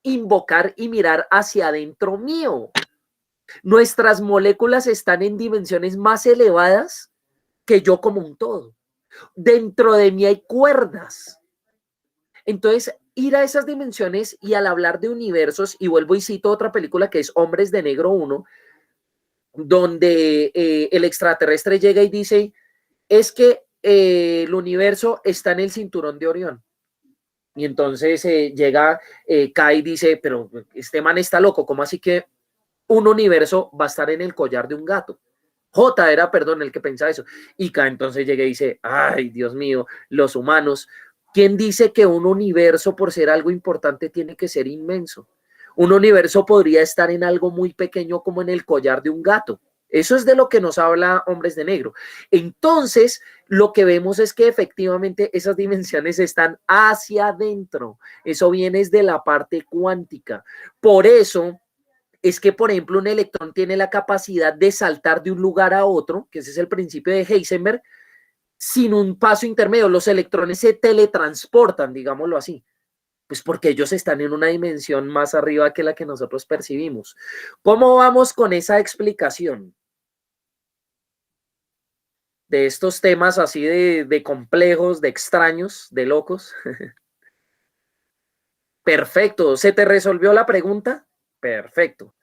invocar y mirar hacia adentro mío. Nuestras moléculas están en dimensiones más elevadas que yo como un todo. Dentro de mí hay cuerdas. Entonces, ir a esas dimensiones y al hablar de universos, y vuelvo y cito otra película que es Hombres de Negro 1, donde el extraterrestre llega y dice, es que el universo está en el cinturón de Orión. Y entonces llega Kai y dice, pero este man está loco, ¿cómo así que un universo va a estar en el collar de un gato? J era, perdón, el que pensaba eso. Y Kai entonces llega y dice, ay, Dios mío, los humanos. ¿Quién dice que un universo, por ser algo importante, tiene que ser inmenso? Un universo podría estar en algo muy pequeño como en el collar de un gato. Eso es de lo que nos habla Hombres de Negro. Entonces, lo que vemos es que efectivamente esas dimensiones están hacia adentro. Eso viene desde la parte cuántica. Por eso es que, por ejemplo, un electrón tiene la capacidad de saltar de un lugar a otro, que ese es el principio de Heisenberg, sin un paso intermedio. Los electrones se teletransportan, digámoslo así, pues porque ellos están en una dimensión más arriba que la que nosotros percibimos. ¿Cómo vamos con esa explicación de estos temas así de complejos, de extraños, de locos? Perfecto. ¿Se te resolvió la pregunta? Perfecto.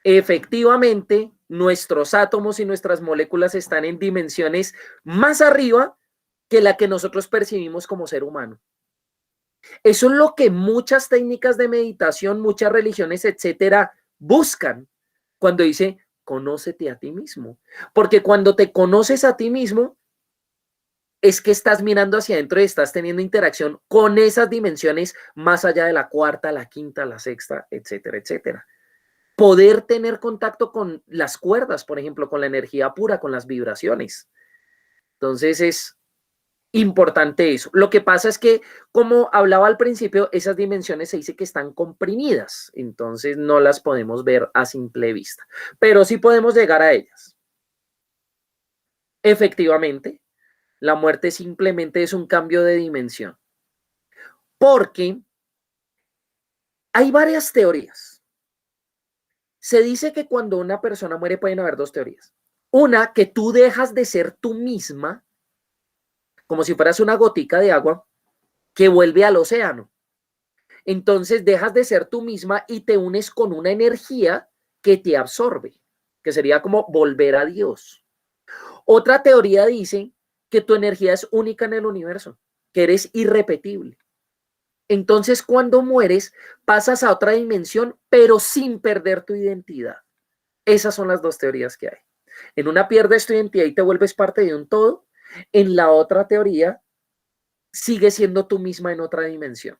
Efectivamente, nuestros átomos y nuestras moléculas están en dimensiones más arriba que la que nosotros percibimos como ser humano. Eso es lo que muchas técnicas de meditación, muchas religiones, etcétera, buscan cuando dice, conócete a ti mismo. Porque cuando te conoces a ti mismo, es que estás mirando hacia adentro y estás teniendo interacción con esas dimensiones más allá de la cuarta, la quinta, la sexta, etcétera, etcétera. Poder tener contacto con las cuerdas, por ejemplo, con la energía pura, con las vibraciones. Entonces es importante eso. Lo que pasa es que, como hablaba al principio, esas dimensiones se dice que están comprimidas, entonces no las podemos ver a simple vista, pero sí podemos llegar a ellas. Efectivamente, la muerte simplemente es un cambio de dimensión, porque hay varias teorías. Se dice que cuando una persona muere pueden haber dos teorías. Una, que tú dejas de ser tú misma, como si fueras una gotica de agua que vuelve al océano. Entonces dejas de ser tú misma y te unes con una energía que te absorbe, que sería como volver a Dios. Otra teoría dice que tu energía es única en el universo, que eres irrepetible. Entonces cuando mueres pasas a otra dimensión, pero sin perder tu identidad. Esas son las dos teorías que hay. En una pierdes tu identidad y te vuelves parte de un todo. En la otra teoría sigues siendo tú misma en otra dimensión,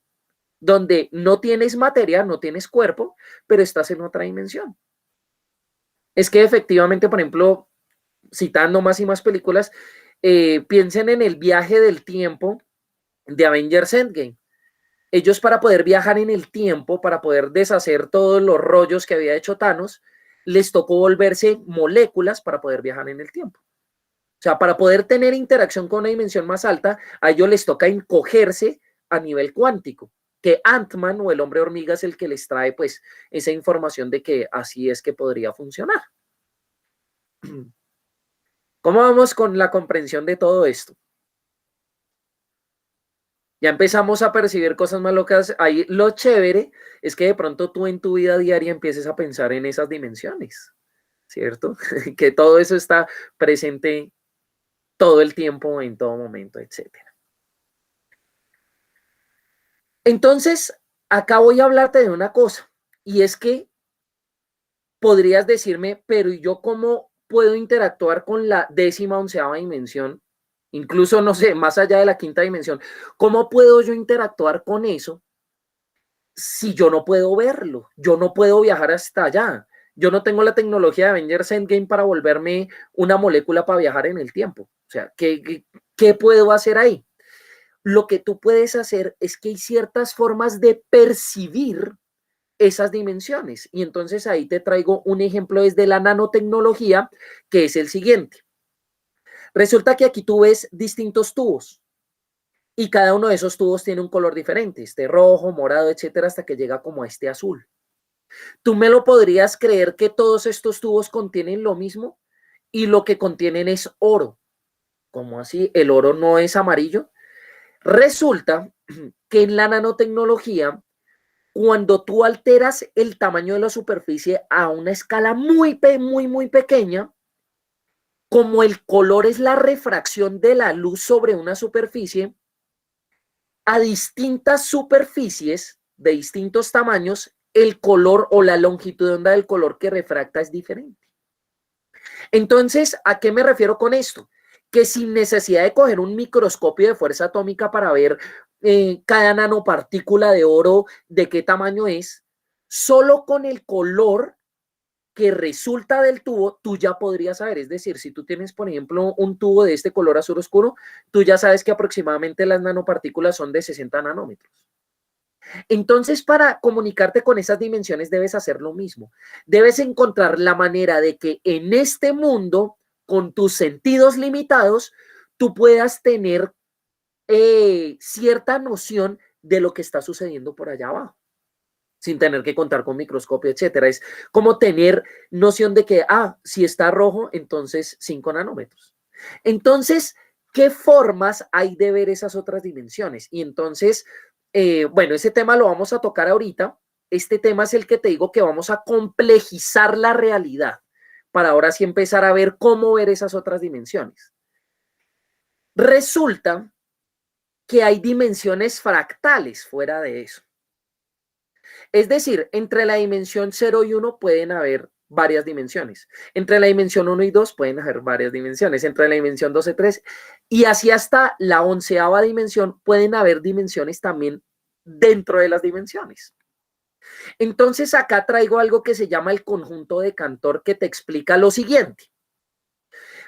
donde no tienes materia, no tienes cuerpo, pero estás en otra dimensión. Es que efectivamente, por ejemplo, citando más y más películas, piensen en el viaje del tiempo de Avengers Endgame. Ellos, para poder viajar en el tiempo, para poder deshacer todos los rollos que había hecho Thanos, les tocó volverse moléculas para poder viajar en el tiempo. O sea, para poder tener interacción con una dimensión más alta, a ellos les toca encogerse a nivel cuántico, que Ant-Man o el hombre hormiga es el que les trae pues esa información de que así es que podría funcionar. ¿Cómo vamos con la comprensión de todo esto? Ya empezamos a percibir cosas más locas. Ahí lo chévere es que de pronto tú en tu vida diaria empieces a pensar en esas dimensiones, ¿cierto? Que todo eso está presente todo el tiempo, en todo momento, etcétera. Entonces, acá voy a hablarte de una cosa, y es que podrías decirme, pero ¿yo cómo puedo interactuar con la 11ª dimensión? Incluso, no sé, más allá de la 5ª dimensión. ¿Cómo puedo yo interactuar con eso si yo no puedo verlo? Yo no puedo viajar hasta allá. Yo no tengo la tecnología de Avengers Endgame para volverme una molécula para viajar en el tiempo. O sea, ¿qué puedo hacer ahí? Lo que tú puedes hacer es que hay ciertas formas de percibir esas dimensiones. Y entonces ahí te traigo un ejemplo desde la nanotecnología, que es el siguiente. Resulta que aquí tú ves distintos tubos y cada uno de esos tubos tiene un color diferente, este rojo, morado, etcétera, hasta que llega como a este azul. ¿Tú me lo podrías creer que todos estos tubos contienen lo mismo y lo que contienen es oro? ¿Cómo así? ¿El oro no es amarillo? Resulta que en la nanotecnología, cuando tú alteras el tamaño de la superficie a una escala muy pequeña, como el color es la refracción de la luz sobre una superficie, a distintas superficies de distintos tamaños, el color o la longitud de onda del color que refracta es diferente. Entonces, ¿a qué me refiero con esto? Que sin necesidad de coger un microscopio de fuerza atómica para ver cada nanopartícula de oro de qué tamaño es, solo con el color que resulta del tubo, tú ya podrías saber. Es decir, si tú tienes, por ejemplo, un tubo de este color azul oscuro, tú ya sabes que aproximadamente las nanopartículas son de 60 nanómetros. Entonces, para comunicarte con esas dimensiones debes hacer lo mismo. Debes encontrar la manera de que en este mundo, con tus sentidos limitados, tú puedas tener cierta noción de lo que está sucediendo por allá abajo, sin tener que contar con microscopio, etcétera. Es como tener noción de que, si está rojo, entonces 5 nanómetros. Entonces, ¿qué formas hay de ver esas otras dimensiones? Y entonces, bueno, ese tema lo vamos a tocar ahorita. este tema es el que te digo que vamos a complejizar la realidad para ahora sí empezar a ver cómo ver esas otras dimensiones. Resulta que hay dimensiones fractales fuera de eso. Es decir, entre la dimensión 0 y 1 pueden haber varias dimensiones. Entre la dimensión 1 y 2 pueden haber varias dimensiones. Entre la dimensión 2 y 3 y así hasta la 11ª dimensión pueden haber dimensiones también dentro de las dimensiones. Entonces acá traigo algo que se llama el conjunto de Cantor que te explica lo siguiente.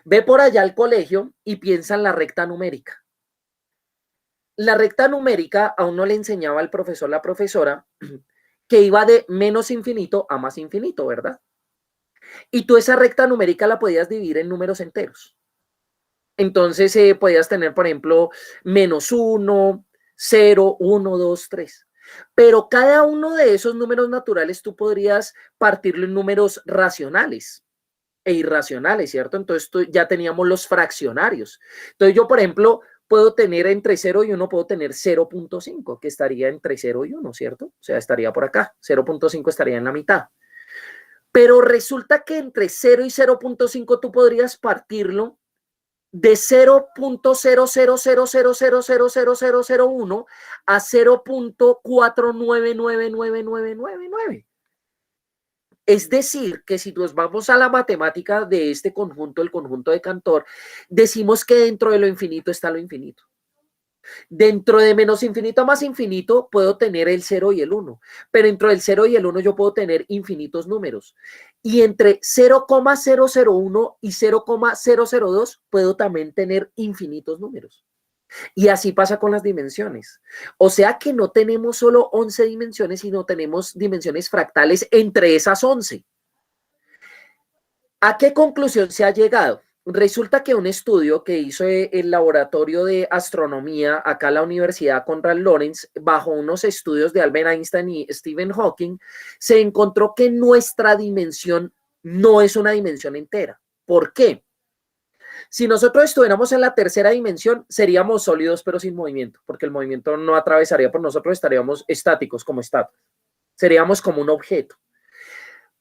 Ve por allá al colegio y piensa en la recta numérica. La recta numérica a uno le enseñaba al profesor, la profesora, que iba de menos infinito a más infinito, ¿verdad? Y tú esa recta numérica la podías dividir en números enteros. Entonces podías tener, por ejemplo, menos 1, 0, 1, 2, 3. Pero cada uno de esos números naturales tú podrías partirlo en números racionales e irracionales, ¿cierto? Entonces ya teníamos los fraccionarios. Entonces yo, por ejemplo, puedo tener entre 0 y 1, puedo tener 0.5, que estaría entre 0 y 1, ¿cierto? O sea, estaría por acá. 0.5 estaría en la mitad. Pero resulta que entre 0 y 0.5 tú podrías partirlo de 0.0000000001 a 0.4999999. Es decir, que si nos vamos a la matemática de este conjunto, el conjunto de Cantor, decimos que dentro de lo infinito está lo infinito. Dentro de menos infinito a más infinito puedo tener el 0 y el 1, pero dentro del 0 y el 1 yo puedo tener infinitos números. Y entre 0,001 y 0,002 puedo también tener infinitos números. Y así pasa con las dimensiones. O sea que no tenemos solo 11 dimensiones, sino tenemos dimensiones fractales entre esas 11. ¿A qué conclusión se ha llegado? Resulta que un estudio que hizo el laboratorio de astronomía acá en la Universidad Conrad Lorenz, bajo unos estudios de Albert Einstein y Stephen Hawking, se encontró que nuestra dimensión no es una dimensión entera. ¿Por qué? Si nosotros estuviéramos en la tercera dimensión, seríamos sólidos pero sin movimiento, porque el movimiento no atravesaría por nosotros, estaríamos estáticos como estatuas. Seríamos como un objeto.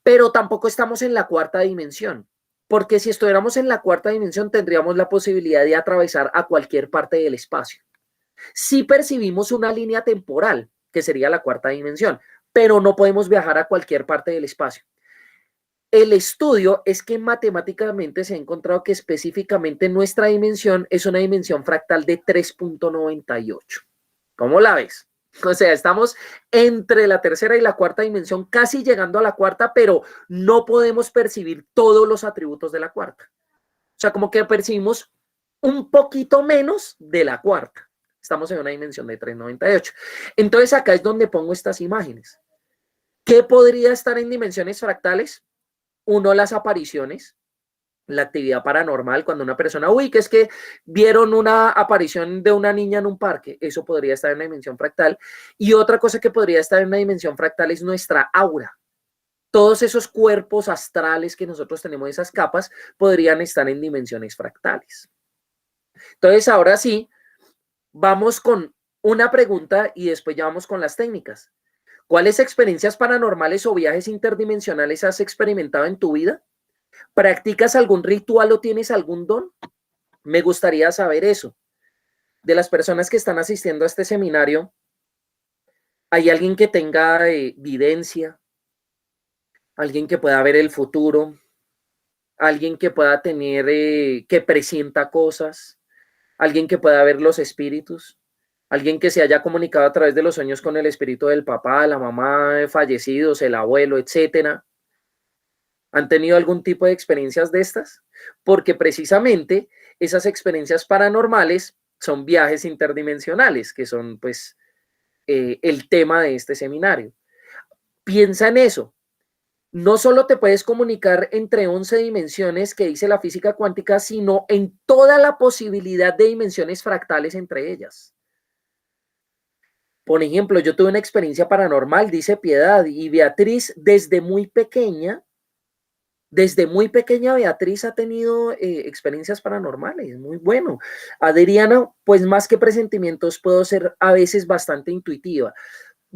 Pero tampoco estamos en la cuarta dimensión, porque si estuviéramos en la cuarta dimensión tendríamos la posibilidad de atravesar a cualquier parte del espacio. Sí percibimos una línea temporal, que sería la cuarta dimensión, pero no podemos viajar a cualquier parte del espacio. El estudio es que matemáticamente se ha encontrado que específicamente nuestra dimensión es una dimensión fractal de 3.98. ¿Cómo la ves? O sea, estamos entre la tercera y la cuarta dimensión, casi llegando a la cuarta, pero no podemos percibir todos los atributos de la cuarta. O sea, como que percibimos un poquito menos de la cuarta. Estamos en una dimensión de 3.98. Entonces acá es donde pongo estas imágenes. ¿Qué podría estar en dimensiones fractales? Uno, las apariciones. La actividad paranormal, cuando una persona, que es que vieron una aparición de una niña en un parque, eso podría estar en una dimensión fractal. Y otra cosa que podría estar en una dimensión fractal es nuestra aura. Todos esos cuerpos astrales que nosotros tenemos, esas capas, podrían estar en dimensiones fractales. Entonces, ahora sí, vamos con una pregunta y después ya vamos con las técnicas. ¿Cuáles experiencias paranormales o viajes interdimensionales has experimentado en tu vida? ¿Practicas algún ritual o tienes algún don? Me gustaría saber eso. De las personas que están asistiendo a este seminario, ¿hay alguien que tenga evidencia? ¿Alguien que pueda ver el futuro? ¿Alguien que pueda tener, que presienta cosas? ¿Alguien que pueda ver los espíritus? ¿Alguien que se haya comunicado a través de los sueños con el espíritu del papá, la mamá, fallecidos, el abuelo, etcétera? ¿Han tenido algún tipo de experiencias de estas? Porque precisamente esas experiencias paranormales son viajes interdimensionales, que son pues el tema de este seminario. Piensa en eso. No solo te puedes comunicar entre 11 dimensiones que dice la física cuántica, sino en toda la posibilidad de dimensiones fractales entre ellas. Por ejemplo, yo tuve una experiencia paranormal, dice Piedad, y Beatriz desde muy pequeña Beatriz ha tenido experiencias paranormales, muy bueno. Adriana, pues más que presentimientos, puedo ser a veces bastante intuitiva.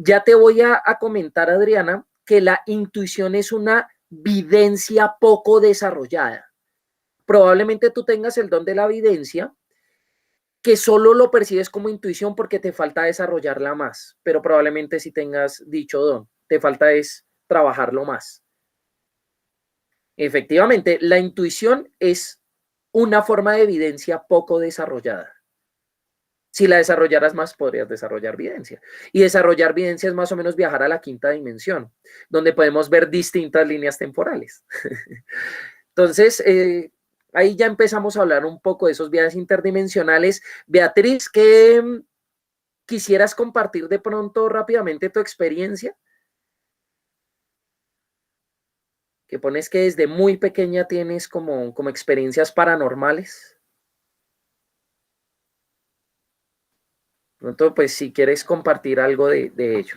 Ya te voy a comentar, Adriana, que la intuición es una videncia poco desarrollada. Probablemente tú tengas el don de la videncia, que solo lo percibes como intuición porque te falta desarrollarla más, pero probablemente si tengas dicho don, te falta es trabajarlo más. Efectivamente, la intuición es una forma de evidencia poco desarrollada. Si la desarrollaras más, podrías desarrollar videncia. Y desarrollar videncia es más o menos viajar a la quinta dimensión, donde podemos ver distintas líneas temporales. Entonces, ahí ya empezamos a hablar un poco de esos viajes interdimensionales. Beatriz, ¿qué quisieras compartir de pronto rápidamente tu experiencia? Que pones que desde muy pequeña tienes como experiencias paranormales. Pronto, pues si quieres compartir algo de ello.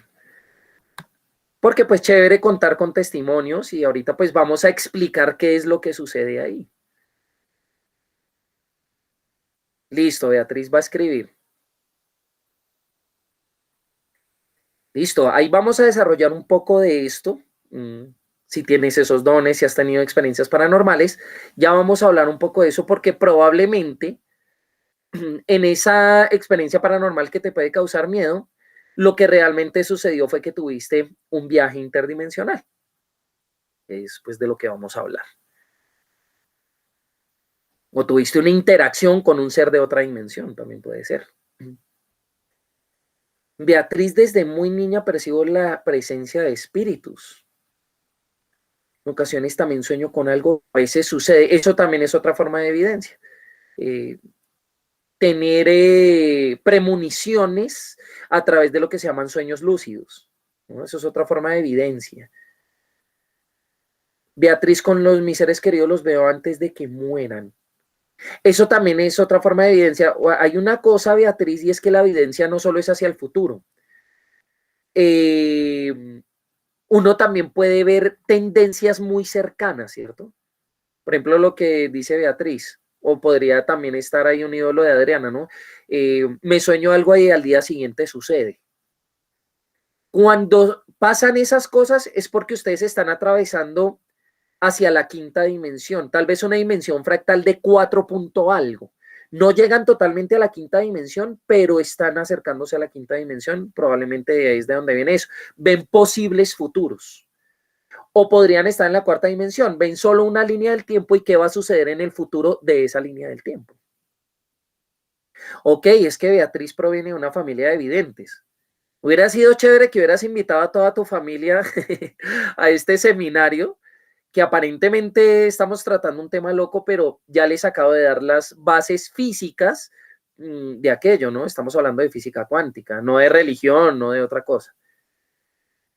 Porque pues chévere contar con testimonios y ahorita pues vamos a explicar qué es lo que sucede ahí. Listo, Beatriz va a escribir. Listo, ahí vamos a desarrollar un poco de esto. Si tienes esos dones, si has tenido experiencias paranormales, ya vamos a hablar un poco de eso porque probablemente en esa experiencia paranormal que te puede causar miedo, lo que realmente sucedió fue que tuviste un viaje interdimensional. Es pues de lo que vamos a hablar. O tuviste una interacción con un ser de otra dimensión, también puede ser. Beatriz, desde muy niña percibo la presencia de espíritus. En ocasiones también sueño con algo, a veces sucede. Eso también es otra forma de evidencia. Eh, Tener premoniciones a través de lo que se llaman sueños lúcidos, ¿no? Eso es otra forma de evidencia. Beatriz, con mis seres queridos los veo antes de que mueran. Eso también es otra forma de evidencia. Hay una cosa, Beatriz, y es que la evidencia no solo es hacia el futuro. Uno también puede ver tendencias muy cercanas, ¿cierto? Por ejemplo, lo que dice Beatriz, o podría también estar ahí unido lo de Adriana, ¿no? Me sueño algo y al día siguiente sucede. Cuando pasan esas cosas es porque ustedes están atravesando hacia la quinta dimensión, tal vez una dimensión fractal de 4 punto algo. No llegan totalmente a la quinta dimensión, pero están acercándose a la quinta dimensión, probablemente es de donde viene eso. Ven posibles futuros. O podrían estar en la cuarta dimensión, ven solo una línea del tiempo y qué va a suceder en el futuro de esa línea del tiempo. Ok, es que Beatriz proviene de una familia de videntes. Hubiera sido chévere que hubieras invitado a toda tu familia a este seminario, que aparentemente estamos tratando un tema loco, pero ya les acabo de dar las bases físicas de aquello, ¿no? Estamos hablando de física cuántica, no de religión, no de otra cosa.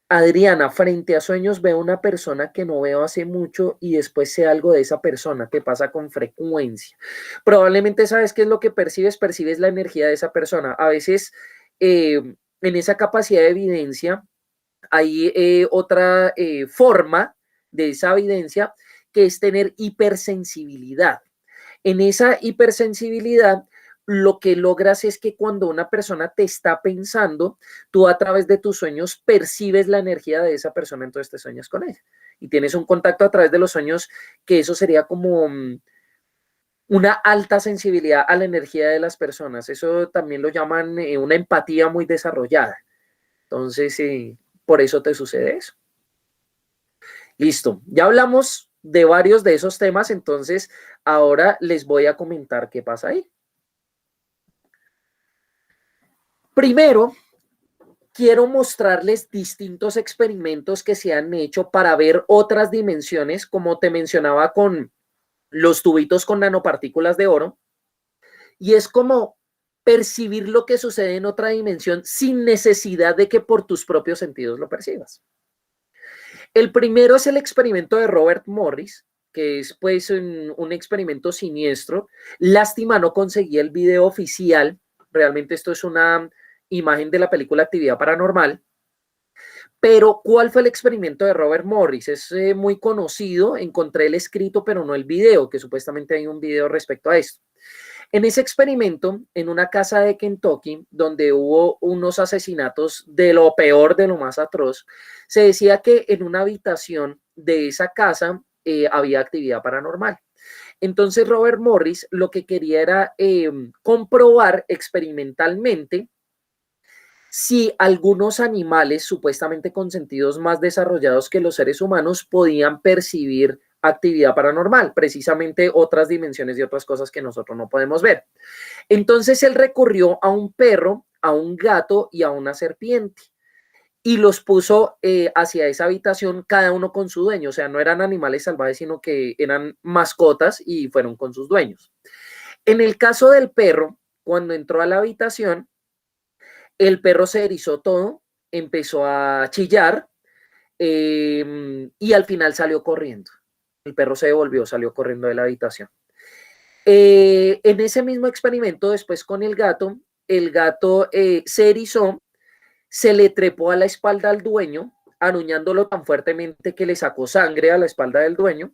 Adriana, frente a sueños veo una persona que no veo hace mucho y después sé algo de esa persona, te pasa con frecuencia. Probablemente sabes qué es lo que percibes, percibes la energía de esa persona. A veces en esa capacidad de evidencia hay otra forma de esa evidencia que es tener hipersensibilidad. En esa hipersensibilidad, lo que logras es que cuando una persona te está pensando, tú a través de tus sueños percibes la energía de esa persona, entonces te sueñas con ella. Y tienes un contacto a través de los sueños, que eso sería como una alta sensibilidad a la energía de las personas. Eso también lo llaman una empatía muy desarrollada. Entonces, por eso te sucede eso. Listo, ya hablamos de varios de esos temas, entonces ahora les voy a comentar qué pasa ahí. Primero, quiero mostrarles distintos experimentos que se han hecho para ver otras dimensiones, como te mencionaba con los tubitos con nanopartículas de oro, y es como percibir lo que sucede en otra dimensión sin necesidad de que por tus propios sentidos lo percibas. El primero es el experimento de Robert Morris, que es pues un experimento siniestro. Lástima, no conseguí el video oficial. Realmente esto es una imagen de la película Actividad Paranormal. Pero, ¿cuál fue el experimento de Robert Morris? Es muy conocido. Encontré el escrito, pero no el video, que supuestamente hay un video respecto a esto. En ese experimento, en una casa de Kentucky, donde hubo unos asesinatos de lo peor, de lo más atroz, se decía que en una habitación de esa casa había actividad paranormal. Entonces Robert Morris lo que quería era comprobar experimentalmente si algunos animales supuestamente con sentidos más desarrollados que los seres humanos podían percibir actividad paranormal, precisamente otras dimensiones y otras cosas que nosotros no podemos ver. Entonces él recurrió a un perro, a un gato y a una serpiente y los puso hacia esa habitación, cada uno con su dueño. O sea, no eran animales salvajes, sino que eran mascotas y fueron con sus dueños. En el caso del perro, cuando entró a la habitación, el perro se erizó todo, empezó a chillar y al final salió corriendo. El perro se devolvió, salió corriendo de la habitación. En ese mismo experimento, después con el gato se erizó, se le trepó a la espalda al dueño, aruñándolo tan fuertemente que le sacó sangre a la espalda del dueño,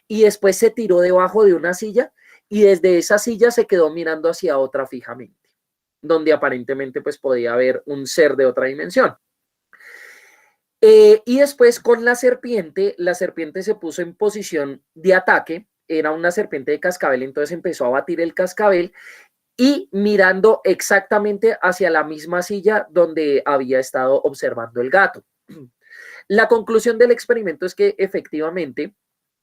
y después se tiró debajo de una silla y desde esa silla se quedó mirando hacia otra fijamente, donde aparentemente pues podía haber un ser de otra dimensión. Y después con la serpiente se puso en posición de ataque, era una serpiente de cascabel, entonces empezó a batir el cascabel y mirando exactamente hacia la misma silla donde había estado observando el gato. La conclusión del experimento es que efectivamente,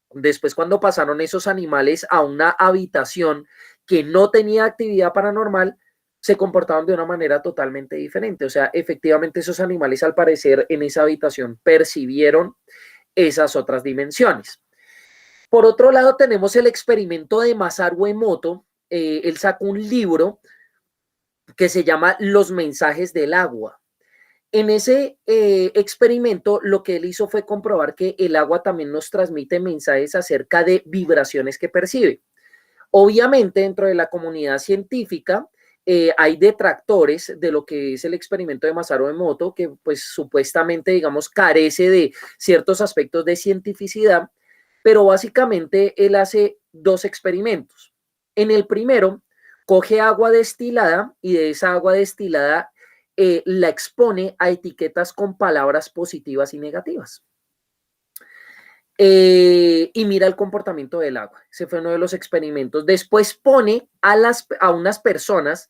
después cuando pasaron esos animales a una habitación que no tenía actividad paranormal, se comportaban de una manera totalmente diferente. O sea, efectivamente esos animales al parecer en esa habitación percibieron esas otras dimensiones. Por otro lado, tenemos el experimento de Masaru Emoto. Él sacó un libro que se llama Los mensajes del agua. En ese experimento, lo que él hizo fue comprobar que el agua también nos transmite mensajes acerca de vibraciones que percibe. Obviamente, dentro de la comunidad científica, hay detractores de lo que es el experimento de Masaru Emoto, que pues supuestamente, digamos, carece de ciertos aspectos de cientificidad, pero básicamente él hace dos experimentos. En el primero, coge agua destilada y de esa agua destilada la expone a etiquetas con palabras positivas y negativas. Y mira el comportamiento del agua. Ese fue uno de los experimentos. Después pone a unas personas,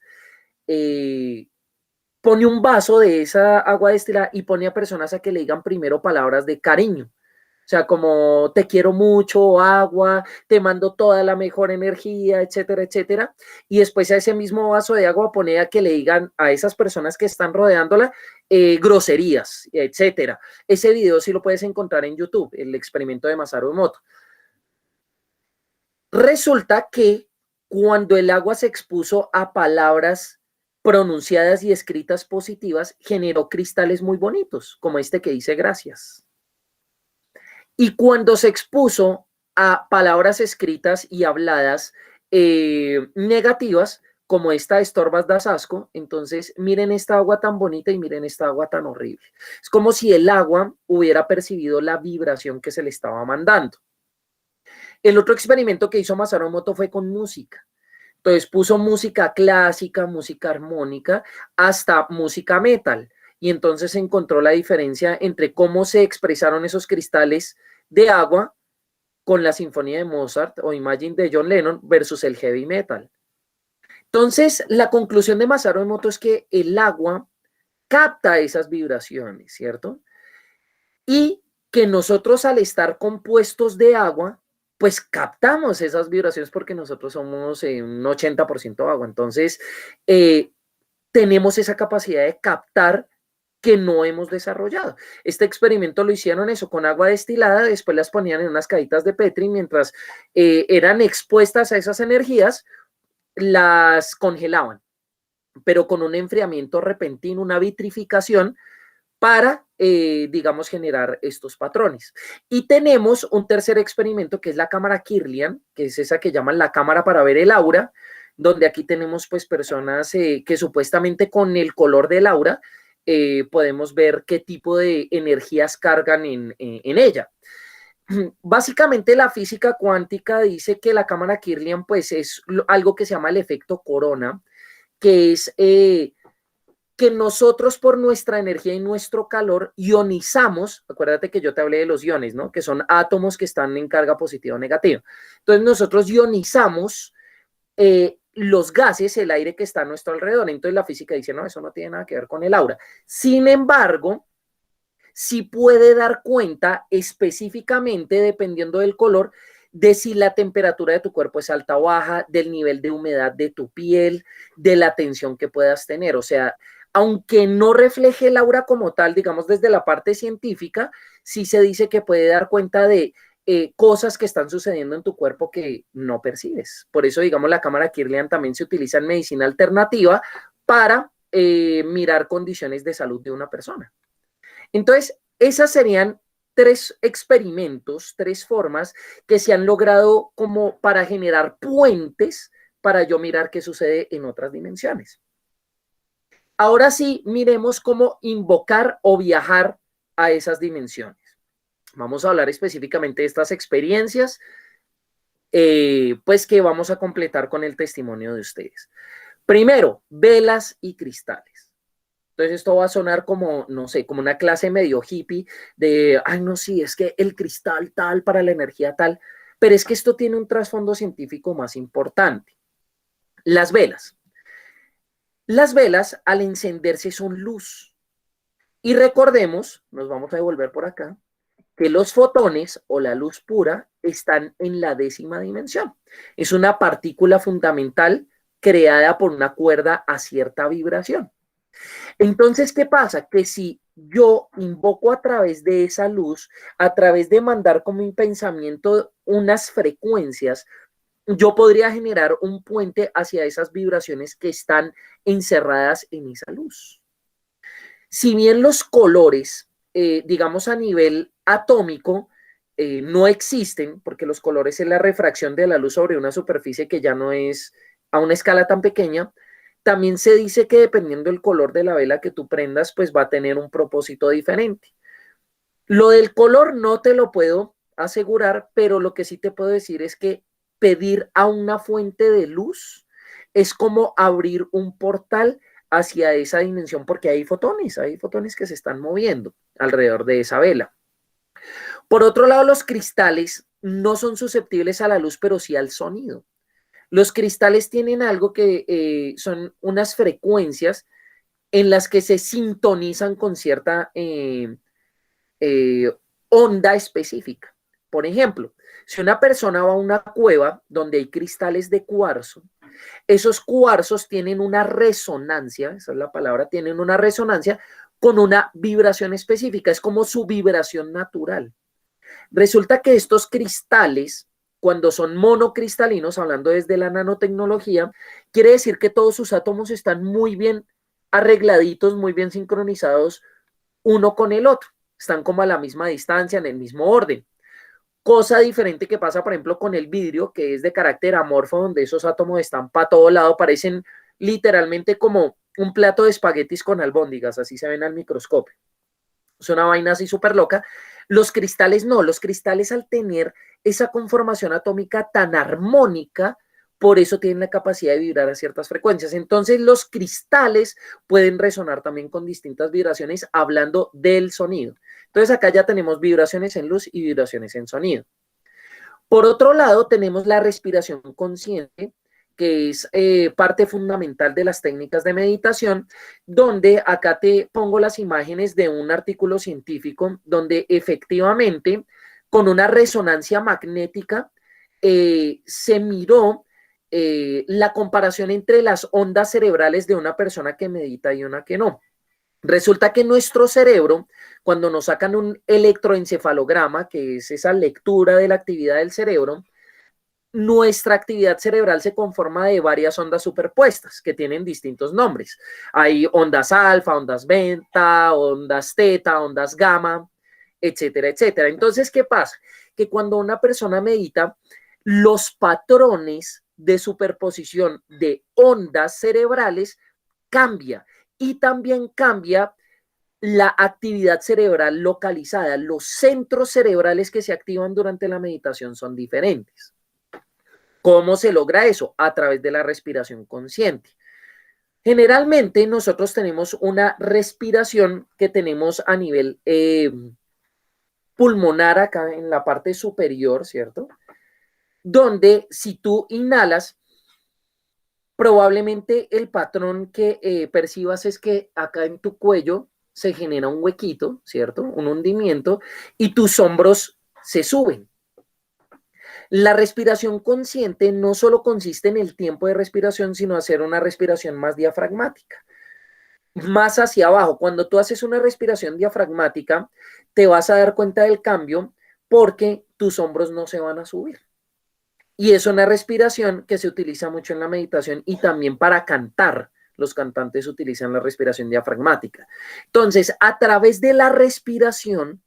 pone un vaso de esa agua destilada y pone a personas a que le digan primero palabras de cariño. O sea, como te quiero mucho, agua, te mando toda la mejor energía, etcétera, etcétera. Y después a ese mismo vaso de agua pone a que le digan a esas personas que están rodeándola groserías, etcétera. Ese video sí lo puedes encontrar en YouTube, el experimento de Masaru Emoto. Resulta que cuando el agua se expuso a palabras pronunciadas y escritas positivas, generó cristales muy bonitos, como este que dice gracias. Y cuando se expuso a palabras escritas y habladas negativas, como esta estorbas das asco, entonces miren esta agua tan bonita y miren esta agua tan horrible. Es como si el agua hubiera percibido la vibración que se le estaba mandando. El otro experimento que hizo Masaru Emoto fue con música. Entonces puso música clásica, música armónica, hasta música metal. Y entonces se encontró la diferencia entre cómo se expresaron esos cristales de agua con la Sinfonía de Mozart o Imagine de John Lennon versus el heavy metal. Entonces, la conclusión de Masaru Emoto es que el agua capta esas vibraciones, ¿cierto? Y que nosotros al estar compuestos de agua, pues captamos esas vibraciones porque nosotros somos un 80% agua. Entonces, tenemos esa capacidad de captar que no hemos desarrollado. Este experimento lo hicieron eso con agua destilada, después las ponían en unas cajitas de Petri, mientras eran expuestas a esas energías, las congelaban, pero con un enfriamiento repentino, una vitrificación para, digamos, generar estos patrones. Y tenemos un tercer experimento que es la cámara Kirlian, que es esa que llaman la cámara para ver el aura, donde aquí tenemos pues personas que supuestamente con el color del aura podemos ver qué tipo de energías cargan en ella. Básicamente la física cuántica dice que la cámara Kirlian pues es algo que se llama el efecto corona, que es que nosotros por nuestra energía y nuestro calor ionizamos, acuérdate que yo te hablé de los iones, ¿no? Que son átomos que están en carga positiva o negativa. Entonces nosotros ionizamos los gases, el aire que está a nuestro alrededor. Entonces la física dice, no, eso no tiene nada que ver con el aura. Sin embargo, sí puede dar cuenta específicamente, dependiendo del color, de si la temperatura de tu cuerpo es alta o baja, del nivel de humedad de tu piel, de la tensión que puedas tener. O sea, aunque no refleje el aura como tal, digamos desde la parte científica, sí se dice que puede dar cuenta de cosas que están sucediendo en tu cuerpo que no percibes. Por eso, digamos, la cámara Kirlian también se utiliza en medicina alternativa para mirar condiciones de salud de una persona. Entonces, esas serían 3 experimentos, 3 formas que se han logrado como para generar puentes para yo mirar qué sucede en otras dimensiones. Ahora sí, miremos cómo invocar o viajar a esas dimensiones. Vamos a hablar específicamente de estas experiencias, pues que vamos a completar con el testimonio de ustedes. Primero, velas y cristales. Entonces esto va a sonar como, no sé, como una clase medio hippie de, ay, no, sí, es que el cristal tal para la energía tal, pero es que esto tiene un trasfondo científico más importante. Las velas. Las velas al encenderse son luz. Y recordemos, nos vamos a devolver por acá, que los fotones o la luz pura están en la 10ª dimensión. Es una partícula fundamental creada por una cuerda a cierta vibración. Entonces, ¿qué pasa? Que si yo invoco a través de esa luz, a través de mandar como un pensamiento unas frecuencias, yo podría generar un puente hacia esas vibraciones que están encerradas en esa luz. Si bien los colores, digamos a nivel atómico, no existen, porque los colores es la refracción de la luz sobre una superficie que ya no es a una escala tan pequeña, también se dice que dependiendo del color de la vela que tú prendas, pues va a tener un propósito diferente. Lo del color no te lo puedo asegurar, pero lo que sí te puedo decir es que pedir a una fuente de luz es como abrir un portal hacia esa dimensión porque hay fotones que se están moviendo alrededor de esa vela. Por otro lado, los cristales no son susceptibles a la luz, pero sí al sonido. Los cristales tienen algo que son unas frecuencias en las que se sintonizan con cierta onda específica. Por ejemplo, si una persona va a una cueva donde hay cristales de cuarzo, esos cuarzos tienen una resonancia, esa es la palabra, tienen una resonancia con una vibración específica, es como su vibración natural. Resulta que estos cristales, cuando son monocristalinos, hablando desde la nanotecnología, quiere decir que todos sus átomos están muy bien arregladitos, muy bien sincronizados uno con el otro. Están como a la misma distancia, en el mismo orden. Cosa diferente que pasa, por ejemplo, con el vidrio, que es de carácter amorfo, donde esos átomos están para todo lado, parecen literalmente como un plato de espaguetis con albóndigas, así se ven al microscopio. Es una vaina así súper loca. Los cristales no, los cristales al tener esa conformación atómica tan armónica, por eso tienen la capacidad de vibrar a ciertas frecuencias. Entonces los cristales pueden resonar también con distintas vibraciones hablando del sonido. Entonces acá ya tenemos vibraciones en luz y vibraciones en sonido. Por otro lado, tenemos la respiración consciente, que es parte fundamental de las técnicas de meditación, donde acá te pongo las imágenes de un artículo científico donde efectivamente con una resonancia magnética se miró la comparación entre las ondas cerebrales de una persona que medita y una que no. Resulta que nuestro cerebro, cuando nos sacan un electroencefalograma, que es esa lectura de la actividad del cerebro, nuestra actividad cerebral se conforma de varias ondas superpuestas que tienen distintos nombres. Hay ondas alfa, ondas beta, ondas teta, ondas gamma, etcétera, etcétera. Entonces, ¿qué pasa? Que cuando una persona medita, los patrones de superposición de ondas cerebrales cambia y también cambia la actividad cerebral localizada, los centros cerebrales que se activan durante la meditación son diferentes. ¿Cómo se logra eso? A través de la respiración consciente. Generalmente nosotros tenemos una respiración que tenemos a nivel pulmonar acá en la parte superior, ¿cierto? Donde si tú inhalas, probablemente el patrón que percibas es que acá en tu cuello se genera un huequito, ¿cierto? Un hundimiento y tus hombros se suben. La respiración consciente no solo consiste en el tiempo de respiración, sino hacer una respiración más diafragmática, más hacia abajo. Cuando tú haces una respiración diafragmática, te vas a dar cuenta del cambio porque tus hombros no se van a subir. Y es una respiración que se utiliza mucho en la meditación y también para cantar. Los cantantes utilizan la respiración diafragmática. Entonces, a través de la respiración,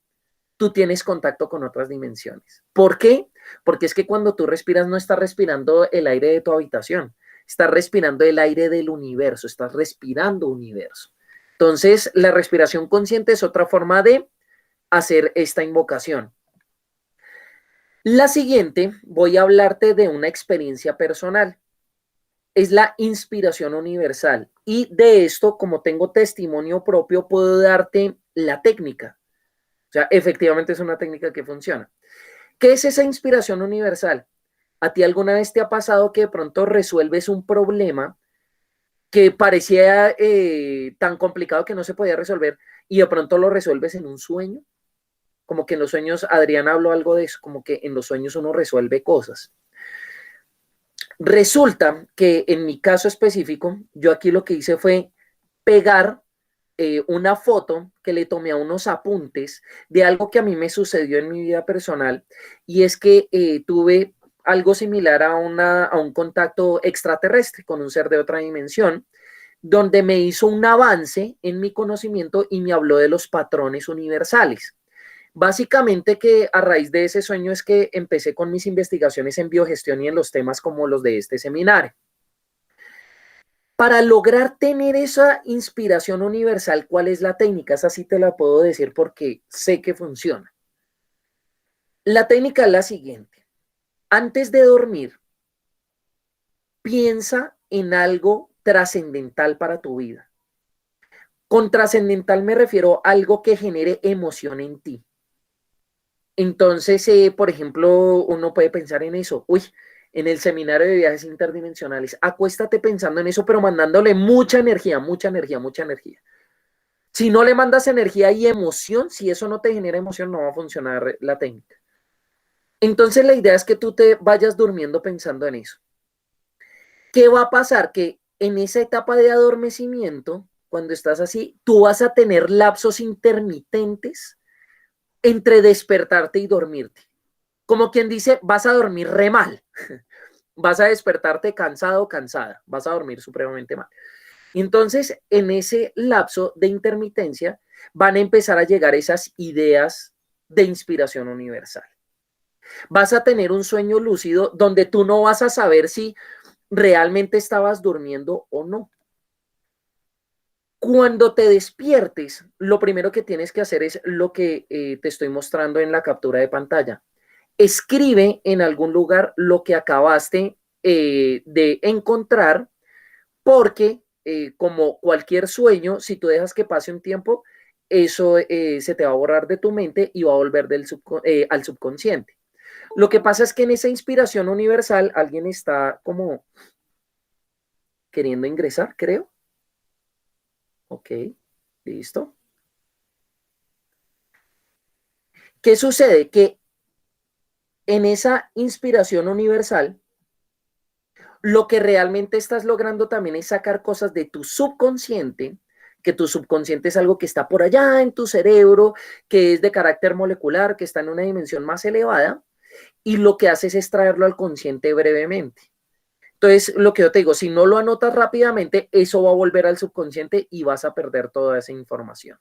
tú tienes contacto con otras dimensiones. ¿Por qué? Porque es que cuando tú respiras no estás respirando el aire de tu habitación, estás respirando el aire del universo, estás respirando universo. Entonces, la respiración consciente es otra forma de hacer esta invocación. La siguiente, voy a hablarte de una experiencia personal. Es la inspiración universal. Y de esto, como tengo testimonio propio, puedo darte la técnica. O sea, efectivamente es una técnica que funciona. ¿Qué es esa inspiración universal? ¿A ti alguna vez te ha pasado que de pronto resuelves un problema que parecía tan complicado que no se podía resolver y de pronto lo resuelves en un sueño? Como que en los sueños, Adrián habló algo de eso, como que en los sueños uno resuelve cosas. Resulta que en mi caso específico, yo aquí lo que hice fue pegar una foto que le tomé a unos apuntes de algo que a mí me sucedió en mi vida personal y es que tuve algo similar a un contacto extraterrestre con un ser de otra dimensión, donde me hizo un avance en mi conocimiento y me habló de los patrones universales. Básicamente que a raíz de ese sueño es que empecé con mis investigaciones en biogestión y en los temas como los de este seminario. Para lograr tener esa inspiración universal, ¿cuál es la técnica? Esa sí te la puedo decir porque sé que funciona. La técnica es la siguiente. Antes de dormir, piensa en algo trascendental para tu vida. Con trascendental me refiero a algo que genere emoción en ti. Entonces, por ejemplo, uno puede pensar en eso. Uy, en el seminario de viajes interdimensionales, acuéstate pensando en eso, pero mandándole mucha energía, mucha energía, mucha energía. Si no le mandas energía y emoción, si eso no te genera emoción, no va a funcionar la técnica. Entonces, la idea es que tú te vayas durmiendo pensando en eso. ¿Qué va a pasar? Que en esa etapa de adormecimiento, cuando estás así, tú vas a tener lapsos intermitentes entre despertarte y dormirte. Como quien dice, vas a dormir re mal. Vas a despertarte cansado, cansada. Vas a dormir supremamente mal. Entonces, en ese lapso de intermitencia van a empezar a llegar esas ideas de inspiración universal. Vas a tener un sueño lúcido donde tú no vas a saber si realmente estabas durmiendo o no. Cuando te despiertes, lo primero que tienes que hacer es lo que te estoy mostrando en la captura de pantalla. Escribe en algún lugar lo que acabaste de encontrar, porque como cualquier sueño, si tú dejas que pase un tiempo, eso se te va a borrar de tu mente y va a volver al subconsciente. Lo que pasa es que en esa inspiración universal alguien está como queriendo ingresar, creo. Ok, listo. ¿Qué sucede? Que en esa inspiración universal, lo que realmente estás logrando también es sacar cosas de tu subconsciente, que tu subconsciente es algo que está por allá en tu cerebro, que es de carácter molecular, que está en una dimensión más elevada, y lo que haces es traerlo al consciente brevemente. Entonces, lo que yo te digo, si no lo anotas rápidamente, eso va a volver al subconsciente y vas a perder toda esa información.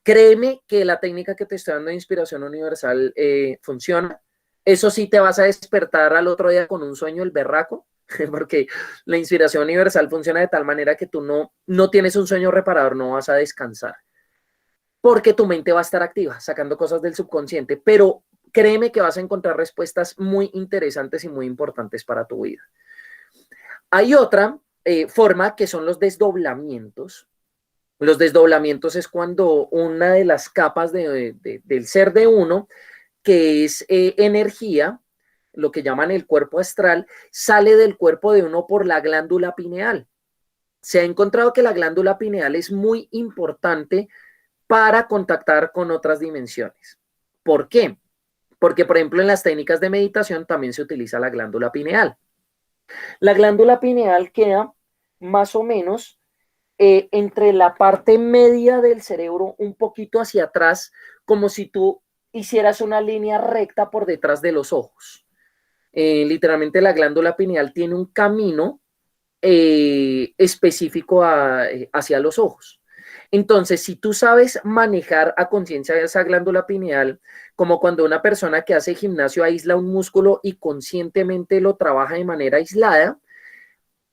Créeme que la técnica que te estoy dando de inspiración universal funciona. Eso sí, te vas a despertar al otro día con un sueño el berraco, porque la inspiración universal funciona de tal manera que tú no tienes un sueño reparador, no vas a descansar, porque tu mente va a estar activa, sacando cosas del subconsciente, pero créeme que vas a encontrar respuestas muy interesantes y muy importantes para tu vida. Hay otra forma que son los desdoblamientos. Los desdoblamientos es cuando una de las capas del ser de uno, que es energía, lo que llaman el cuerpo astral, sale del cuerpo de uno por la glándula pineal. Se ha encontrado que la glándula pineal es muy importante para contactar con otras dimensiones. ¿Por qué? Porque, por ejemplo, en las técnicas de meditación también se utiliza la glándula pineal. La glándula pineal queda más o menos entre la parte media del cerebro, un poquito hacia atrás, como si tú hicieras una línea recta por detrás de los ojos. Literalmente la glándula pineal tiene un camino específico hacia los ojos. Entonces, si tú sabes manejar a conciencia esa glándula pineal, como cuando una persona que hace gimnasio aísla un músculo y conscientemente lo trabaja de manera aislada,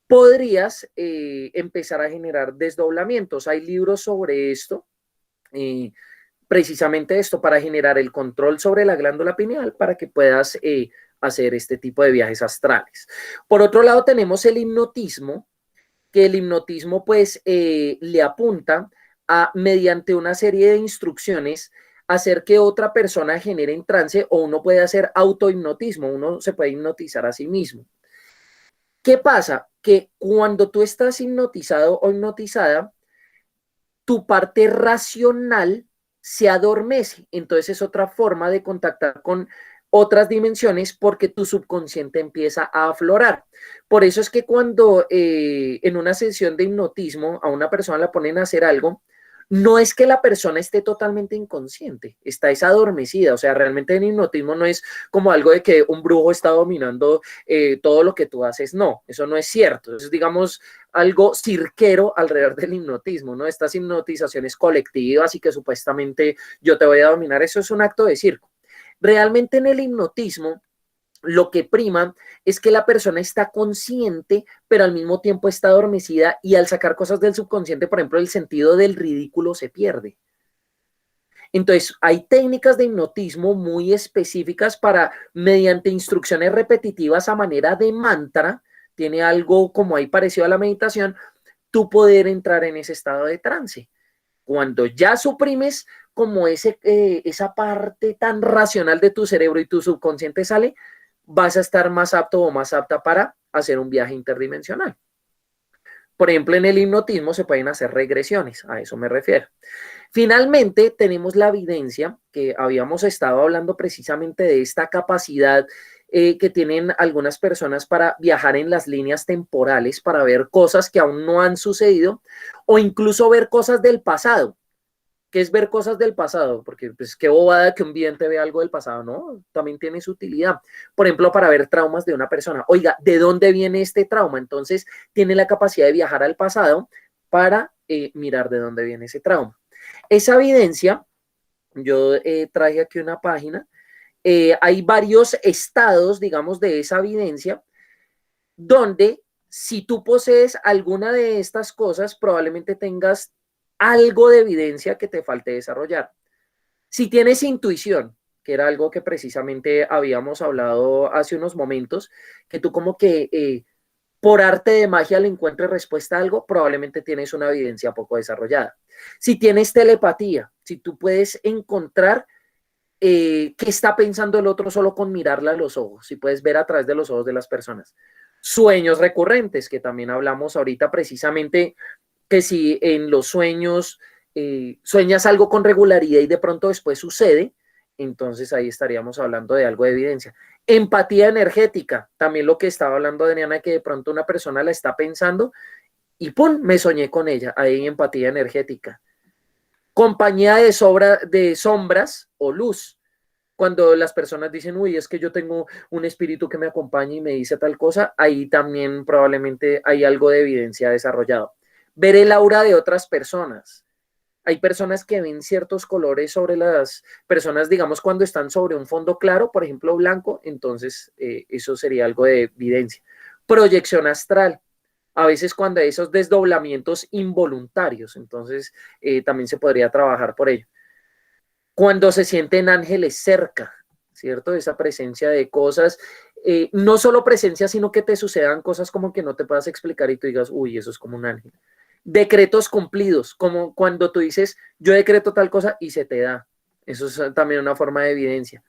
podrías empezar a generar desdoblamientos. Hay libros sobre esto, precisamente esto, para generar el control sobre la glándula pineal para que puedas hacer este tipo de viajes astrales. Por otro lado, tenemos el hipnotismo, que el hipnotismo pues le apunta a, mediante una serie de instrucciones, hacer que otra persona genere en trance, o uno puede hacer autohipnotismo, uno se puede hipnotizar a sí mismo. ¿Qué pasa? Que cuando tú estás hipnotizado o hipnotizada, tu parte racional se adormece. Entonces es otra forma de contactar con otras dimensiones porque tu subconsciente empieza a aflorar. Por eso es que cuando en una sesión de hipnotismo a una persona la ponen a hacer algo, no es que la persona esté totalmente inconsciente, está adormecida. O sea, realmente el hipnotismo no es como algo de que un brujo está dominando todo lo que tú haces. No, eso no es cierto. Es, digamos, algo cirquero alrededor del hipnotismo, ¿no? Estas hipnotizaciones colectivas y que supuestamente yo te voy a dominar, eso es un acto de circo. Realmente en el hipnotismo lo que prima es que la persona está consciente, pero al mismo tiempo está adormecida, y al sacar cosas del subconsciente, por ejemplo, el sentido del ridículo se pierde. Entonces, hay técnicas de hipnotismo muy específicas para, mediante instrucciones repetitivas a manera de mantra, tiene algo como ahí parecido a la meditación, tú poder entrar en ese estado de trance. Cuando ya suprimes como esa parte tan racional de tu cerebro y tu subconsciente sale, vas a estar más apto o más apta para hacer un viaje interdimensional. Por ejemplo, en el hipnotismo se pueden hacer regresiones, a eso me refiero. Finalmente, tenemos la evidencia, que habíamos estado hablando precisamente de esta capacidad que tienen algunas personas para viajar en las líneas temporales, para ver cosas que aún no han sucedido, o incluso ver cosas del pasado. ¿Qué es ver cosas del pasado? Porque pues qué bobada que un vidente vea algo del pasado, ¿no? También tiene su utilidad. Por ejemplo, para ver traumas de una persona. Oiga, ¿de dónde viene este trauma? Entonces, tiene la capacidad de viajar al pasado para mirar de dónde viene ese trauma. Esa evidencia, yo traje aquí una página, hay varios estados, digamos, de esa evidencia, donde si tú posees alguna de estas cosas, probablemente tengas algo de evidencia que te falte desarrollar. Si tienes intuición, que era algo que precisamente habíamos hablado hace unos momentos, que tú como que por arte de magia le encuentres respuesta a algo, probablemente tienes una evidencia poco desarrollada. Si tienes telepatía, si tú puedes encontrar qué está pensando el otro solo con mirarle a los ojos, si puedes ver a través de los ojos de las personas. Sueños recurrentes, que también hablamos ahorita precisamente, que si en los sueños sueñas algo con regularidad y de pronto después sucede, entonces ahí estaríamos hablando de algo de evidencia. Empatía energética, también lo que estaba hablando Adriana, que de pronto una persona la está pensando y ¡pum!, me soñé con ella, ahí hay empatía energética. Compañía de sombras o luz. Cuando las personas dicen, uy, es que yo tengo un espíritu que me acompaña y me dice tal cosa, ahí también probablemente hay algo de evidencia desarrollado. Ver el aura de otras personas. Hay personas que ven ciertos colores sobre las personas, digamos, cuando están sobre un fondo claro, por ejemplo, blanco, entonces eso sería algo de evidencia. proyección astral, a veces cuando hay esos desdoblamientos involuntarios, entonces también se podría trabajar por ello. Cuando se sienten ángeles cerca, ¿cierto? Esa presencia de cosas, no solo presencia, sino que te sucedan cosas como que no te puedas explicar y tú digas, uy, eso es como un ángel. Decretos cumplidos, como cuando tú dices, yo decreto tal cosa y se te da. Eso es también una forma de evidencia.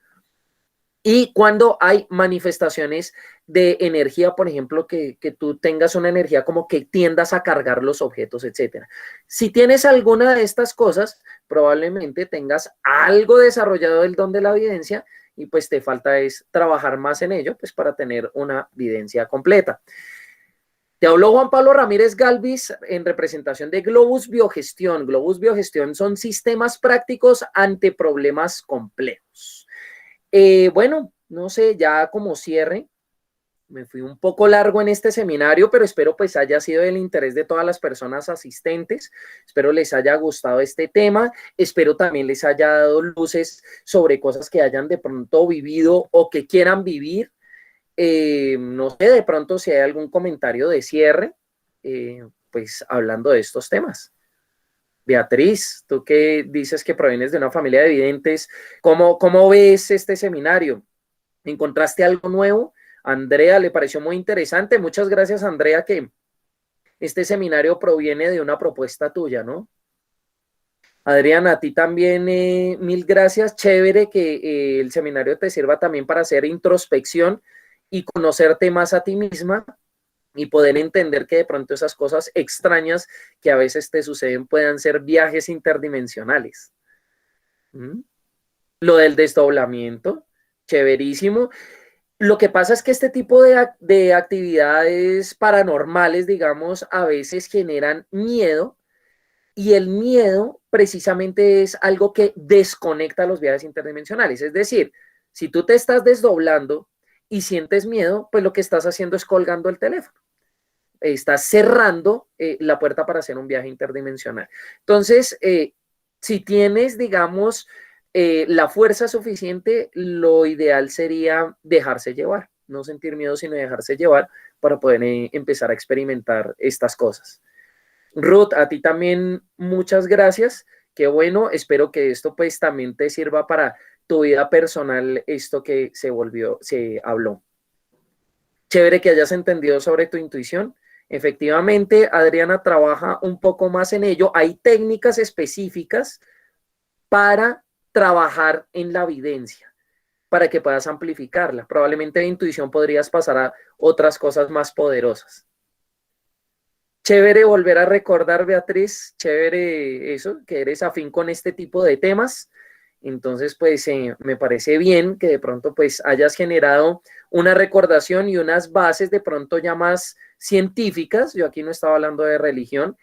Y cuando hay manifestaciones de energía, por ejemplo, que tú tengas una energía como que tiendas a cargar los objetos, etcétera. Si tienes alguna de estas cosas, probablemente tengas algo desarrollado del don de la evidencia y pues te falta es trabajar más en ello, pues para tener una evidencia completa. Te habló Juan Pablo Ramírez Galvis en representación de Globus Biogestión. Globus Biogestión son sistemas prácticos ante problemas complejos. Bueno, no sé, ya como cierre, me fui un poco largo en este seminario, pero espero pues haya sido del interés de todas las personas asistentes. Espero les haya gustado este tema. Espero también les haya dado luces sobre cosas que hayan de pronto vivido o que quieran vivir. No sé, de pronto si hay algún comentario de cierre, pues hablando de estos temas. Beatriz, tú que dices que provienes de una familia de videntes, ¿cómo ves este seminario? ¿Encontraste algo nuevo? Andrea, le pareció muy interesante. Muchas gracias, Andrea, que este seminario proviene de una propuesta tuya, ¿no? Adriana, a ti también mil gracias. Chévere que el seminario te sirva también para hacer introspección y conocerte más a ti misma y poder entender que de pronto esas cosas extrañas que a veces te suceden puedan ser viajes interdimensionales. ¿Mm? Lo del desdoblamiento, chéverísimo. Lo que pasa es que este tipo de actividades paranormales, digamos, a veces generan miedo y el miedo precisamente es algo que desconecta los viajes interdimensionales. Es decir, si tú te estás desdoblando y sientes miedo, pues lo que estás haciendo es colgando el teléfono. Estás cerrando la puerta para hacer un viaje interdimensional. Entonces, si tienes, digamos, la fuerza suficiente, lo ideal sería dejarse llevar, no sentir miedo, sino dejarse llevar para poder empezar a experimentar estas cosas. Ruth, a ti también muchas gracias. Qué bueno, espero que esto pues también te sirva para tu vida personal, esto que se habló. Chévere que hayas entendido sobre tu intuición. Efectivamente, Adriana trabaja un poco más en ello. Hay técnicas específicas para trabajar en la evidencia, para que puedas amplificarla. Probablemente de intuición podrías pasar a otras cosas más poderosas. Chévere volver a recordar, Beatriz, chévere eso, que eres afín con este tipo de temas. Entonces, pues me parece bien que de pronto pues hayas generado una recordación y unas bases de pronto ya más científicas, yo aquí no estaba hablando de religión,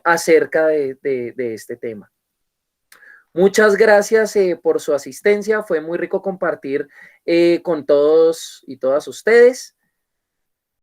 acerca de este tema. Muchas gracias por su asistencia, fue muy rico compartir con todos y todas ustedes.